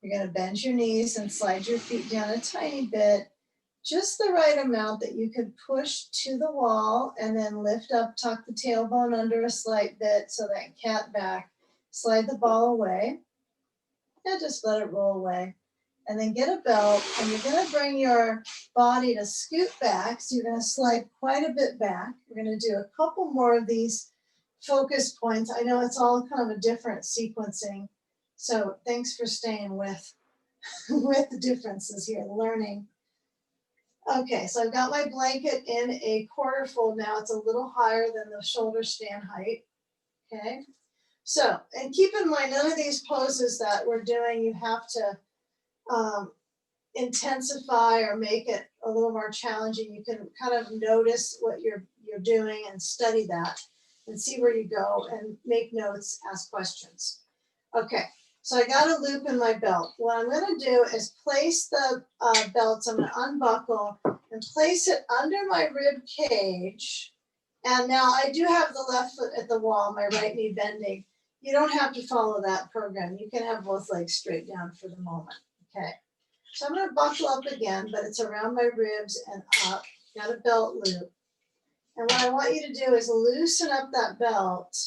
You're going to bend your knees and slide your feet down a tiny bit, just the right amount that you could push to the wall, and then lift up, tuck the tailbone under a slight bit so that cat back. Slide the ball away and just let it roll away. And then get a belt, and you're going to bring your body to scoot back. So you're going to slide quite a bit back. We're going to do a couple more of these focus points. I know it's all kind of a different sequencing. So thanks for staying with the differences here, learning. Okay, so I've got my blanket in a quarter fold now. It's a little higher than the shoulder stand height. Okay, so, and keep in mind, none of these poses that we're doing, you have to intensify or make it a little more challenging. You can kind of notice what you're doing and study that and see where you go and make notes, ask questions. Okay, so I got a loop in my belt. What I'm going to do is place the belts. I'm going to unbuckle and place it under my rib cage. And now I do have the left foot at the wall, my right knee bending. You don't have to follow that program. You can have both legs straight down for the moment. Okay, so I'm going to buckle up again, but it's around my ribs and up. Got a belt loop. And what I want you to do is loosen up that belt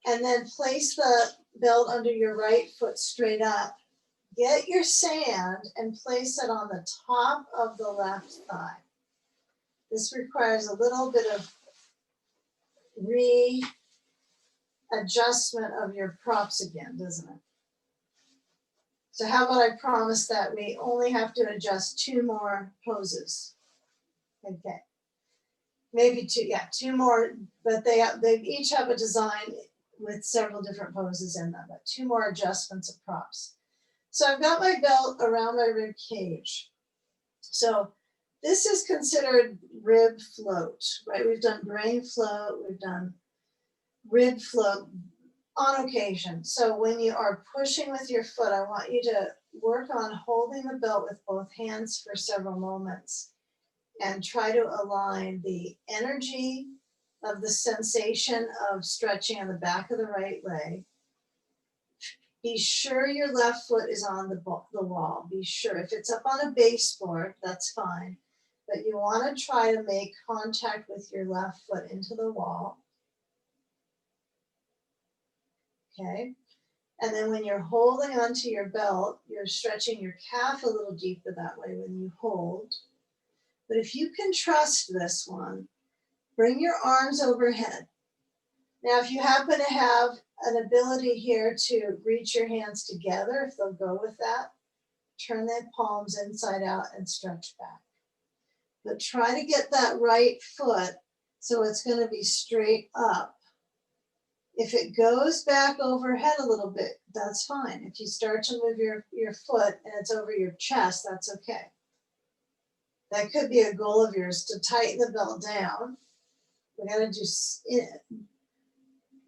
and then place the belt under your right foot straight up. Get your sand and place it on the top of the left thigh. This requires a little bit of readjustment of your props again, doesn't it? So how about I promise that we only have to adjust 2 more poses? Okay. Maybe 2, yeah, 2 more, but they each have a design with several different poses in them, but 2 more adjustments of props. So I've got my belt around my rib cage. So this is considered rib float, right? We've done brain float, we've done rib float on occasion. So when you are pushing with your foot, I want you to work on holding the belt with both hands for several moments and try to align the energy of the sensation of stretching on the back of the right leg. Be sure your left foot is on the wall. Be sure. If it's up on a baseboard, that's fine. But you want to try to make contact with your left foot into the wall. Okay. And then when you're holding onto your belt, you're stretching your calf a little deeper that way when you hold. But if you can trust this one, bring your arms overhead. Now, if you happen to have an ability here to reach your hands together, if they'll go with that, turn the palms inside out and stretch back. but try to get that right foot so it's going to be straight up. If it goes back overhead a little bit, that's fine. If you start to move your foot and it's over your chest, that's okay. That could be a goal of yours, to tighten the belt down. We got to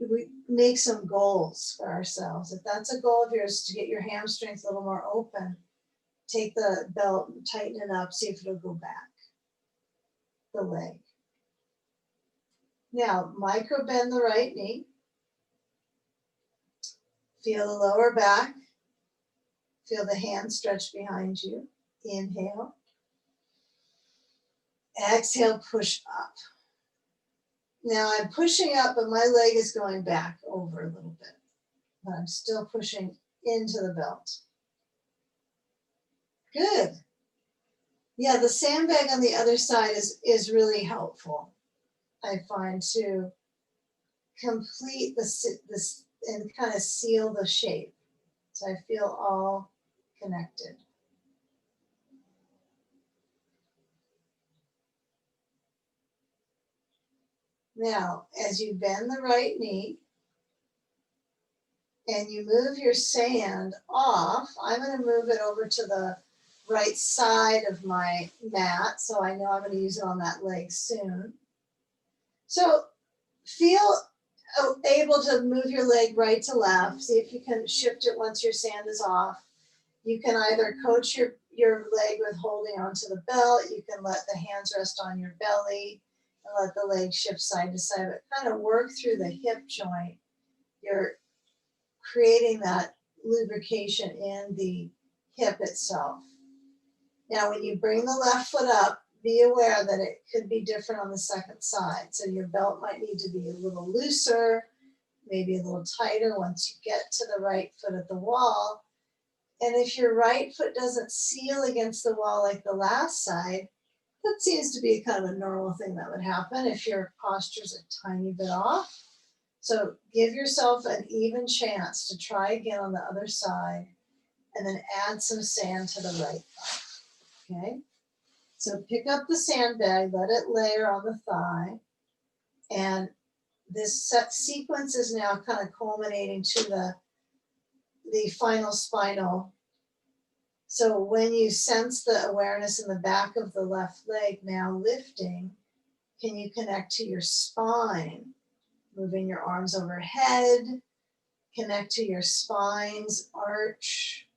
we make some goals for ourselves. If that's a goal of yours, to get your hamstrings a little more open, take the belt and tighten it up, see if it'll go back, the leg. Now, micro bend the right knee. Feel the lower back. Feel the hand stretch behind you. Inhale. Exhale, push up. Now I'm pushing up, but my leg is going back over a little bit. But I'm still pushing into the belt. Good. Yeah, the sandbag on the other side is really helpful, I find, to complete this and kind of seal the shape. So I feel all connected. Now, as you bend the right knee and you move your sand off, I'm going to move it over to the right side of my mat, so I know I'm going to use it on that leg soon. So feel able to move your leg right to left. See if you can shift it once your sand is off. You can either coach your leg with holding onto the belt. You can let the hands rest on your belly and let the leg shift side to side, but kind of work through the hip joint. You're creating that lubrication in the hip itself. Now, when you bring the left foot up, be aware that it could be different on the second side. So your belt might need to be a little looser, maybe a little tighter once you get to the right foot at the wall. And if your right foot doesn't seal against the wall like the last side, that seems to be kind of a normal thing that would happen if your posture's a tiny bit off. So give yourself an even chance to try again on the other side, and then add some sand to the right thigh. Okay? So pick up the sandbag, let it layer on the thigh, and this sequence is now kind of culminating to the final spinal. So when you sense the awareness in the back of the left leg now lifting, can you connect to your spine? Moving your arms overhead, connect to your spine's arch.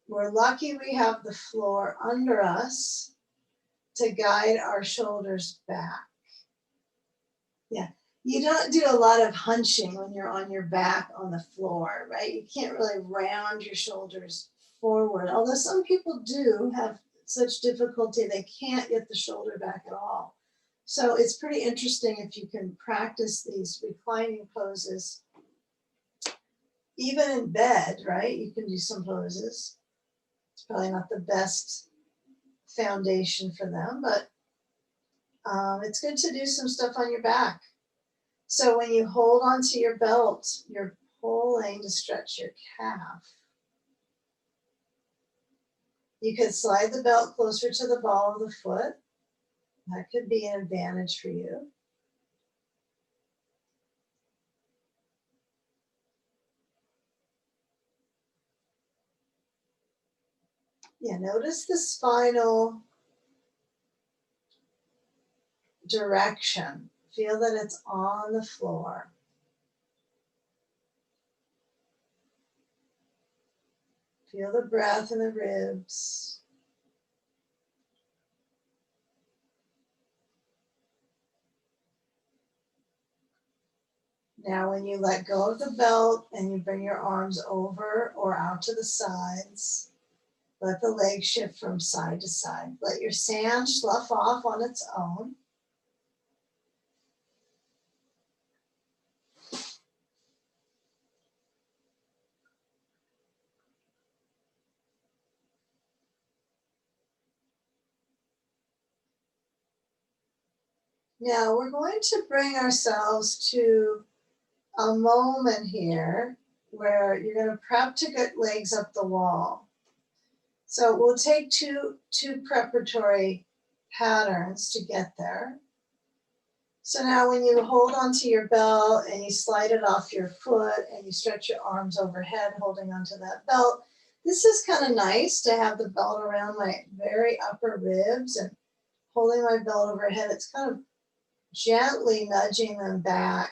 We're lucky we have the floor under us to guide our shoulders back. Yeah, you don't do a lot of hunching when you're on your back on the floor, right? You can't really round your shoulders forward, although some people do have such difficulty they can't get the shoulder back at all. So it's pretty interesting if you can practice these reclining poses, even in bed, right? You can do some poses. It's probably not the best foundation for them, but it's good to do some stuff on your back. So when you hold onto your belt, you're pulling to stretch your calf. You could slide the belt closer to the ball of the foot. That could be an advantage for you. Yeah, notice the spinal direction. Feel that it's on the floor. Feel the breath in the ribs. Now, when you let go of the belt and you bring your arms over or out to the sides, let the legs shift from side to side. Let your sand slough off on its own. Now we're going to bring ourselves to a moment here where you're going to prep to get legs up the wall. So we'll take two preparatory patterns to get there. So now when you hold onto your belt and you slide it off your foot and you stretch your arms overhead holding onto that belt, this is kind of nice to have the belt around my very upper ribs and holding my belt overhead. It's kind of gently nudging them back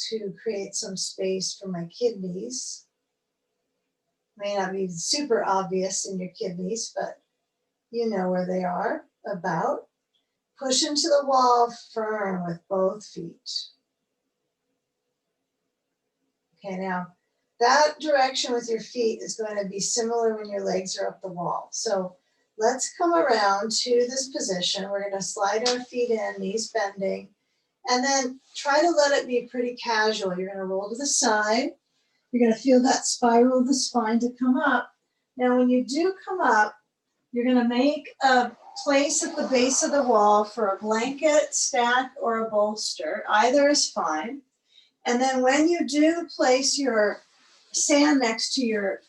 to create some space for my kidneys. May not be super obvious in your kidneys, but you know where they are about. Push into the wall firm with both feet. Okay, now that direction with your feet is going to be similar when your legs are up the wall. So let's come around to this position. We're going to slide our feet in, knees bending, and then try to let it be pretty casual. You're going to roll to the side. You're going to feel that spiral of the spine to come up. Now, when you do come up, you're going to make a place at the base of the wall for a blanket, stack, or a bolster. Either is fine. And then when you do place your sand next to your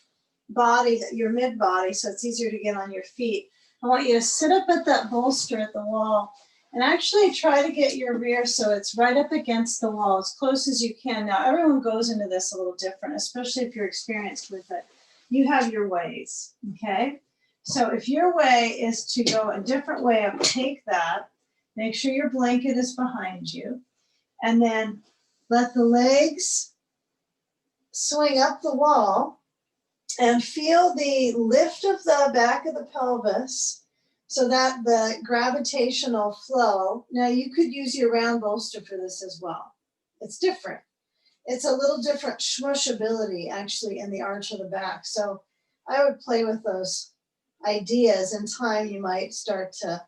body, your mid-body, so it's easier to get on your feet, I want you to sit up at that bolster at the wall and actually try to get your rear so it's right up against the wall as close as you can. Now, everyone goes into this a little different, especially if you're experienced with it. You have your ways, okay? So if your way is to go a different way up, take that, make sure your blanket is behind you, and then let the legs swing up the wall and feel the lift of the back of the pelvis so that the gravitational flow. Now you could use your round bolster for this as well. It's different. It's a little different smushability actually in the arch of the back. So I would play with those ideas. In time you might start to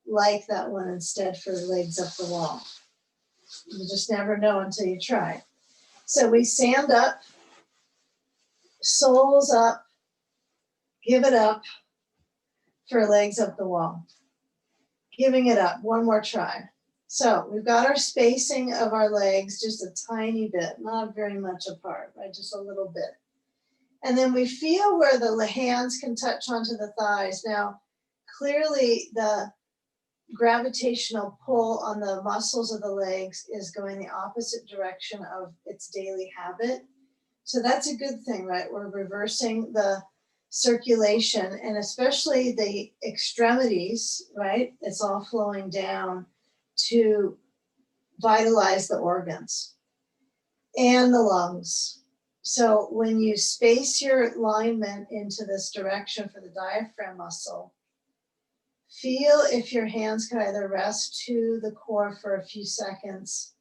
like that one instead for the legs up the wall. You just never know until you try. So we stand up, soles up, give it up for legs up the wall. Giving it up, one more try. So we've got our spacing of our legs just a tiny bit, not very much apart, right? Just a little bit. And then we feel where the hands can touch onto the thighs. Now, clearly the gravitational pull on the muscles of the legs is going the opposite direction of its daily habit. So that's a good thing, right? We're reversing the circulation and especially the extremities, right? It's all flowing down to vitalize the organs and the lungs. So when you space your alignment into this direction for the diaphragm muscle, feel if your hands can either rest to the core for a few seconds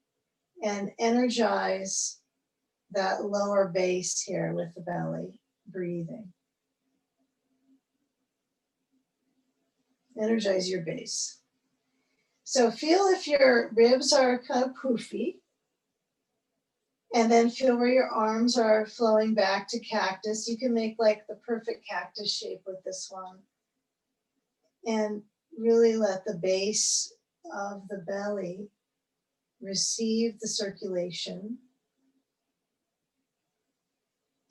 and energize that lower base here with the belly, breathing. Energize your base. So feel if your ribs are kind of poofy, and then feel where your arms are flowing back to cactus. You can make like the perfect cactus shape with this one. And really let the base of the belly receive the circulation.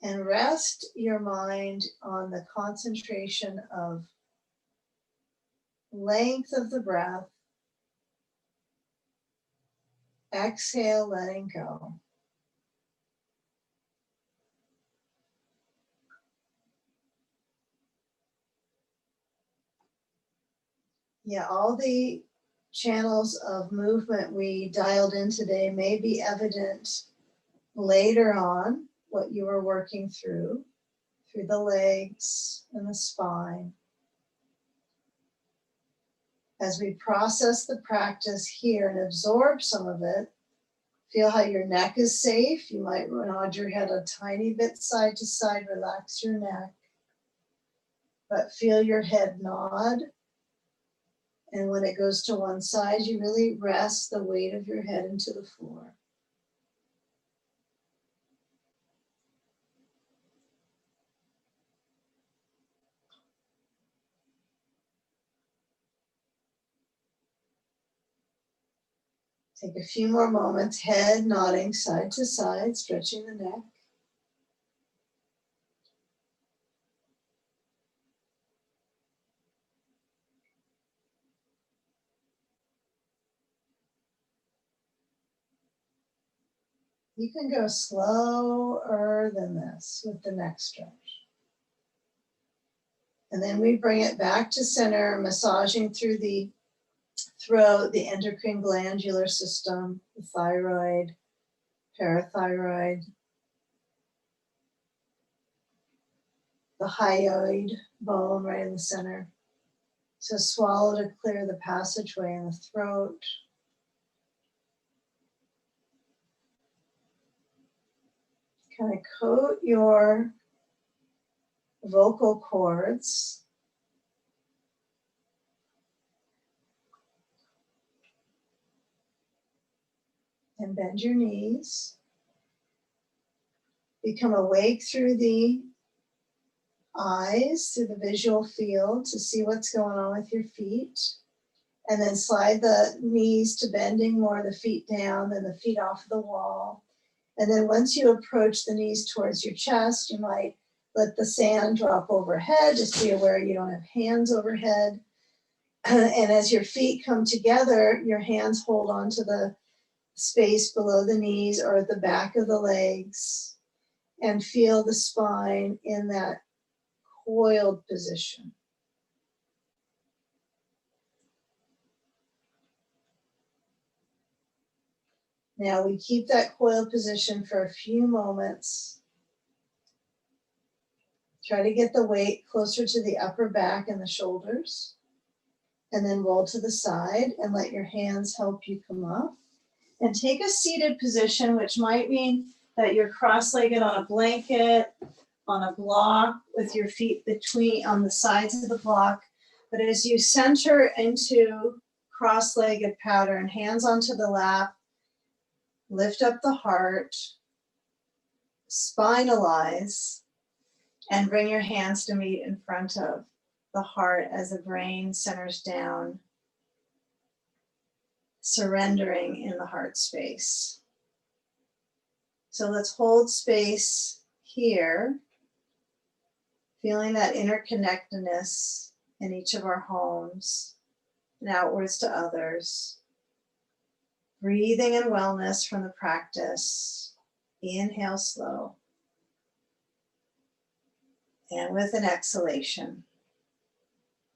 And rest your mind on the concentration of length of the breath. Exhale, letting go. Yeah, all the channels of movement we dialed in today may be evident later on, what you were working through the legs and the spine. As we process the practice here and absorb some of it, feel how your neck is safe. You might nod your head a tiny bit side to side, relax your neck, but feel your head nod. And when it goes to one side, you really rest the weight of your head into the floor. Take a few more moments, head nodding side to side, stretching the neck. You can go slower than this with the neck stretch. And then we bring it back to center, massaging through the throat, the endocrine glandular system, the thyroid, parathyroid, the hyoid bone right in the center. So swallow to clear the passageway in the throat. Kind of coat your vocal cords. And bend your knees. Become awake through the eyes, through the visual field to see what's going on with your feet. And then slide the knees to bending more, the feet down, then the feet off the wall. And then once you approach the knees towards your chest, you might let the sand drop overhead. Just be aware you don't have hands overhead. And as your feet come together, your hands hold onto the space below the knees or at the back of the legs, and feel the spine in that coiled position. Now we keep that coiled position for a few moments. Try to get the weight closer to the upper back and the shoulders, and then roll to the side and let your hands help you come up. And take a seated position, which might mean that you're cross-legged on a blanket, on a block with your feet between on the sides of the block. But as you center into cross-legged pattern, hands onto the lap, lift up the heart, spinalize, and bring your hands to meet in front of the heart as the brain centers down, surrendering in the heart space. So let's hold space here, feeling that interconnectedness in each of our homes and outwards to others. Breathing in wellness from the practice. Inhale slow. And with an exhalation,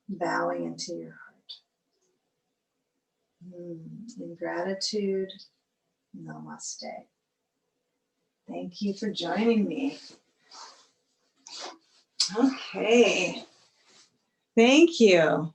bowing into your heart. In gratitude, namaste. Thank you for joining me. Okay. Thank you.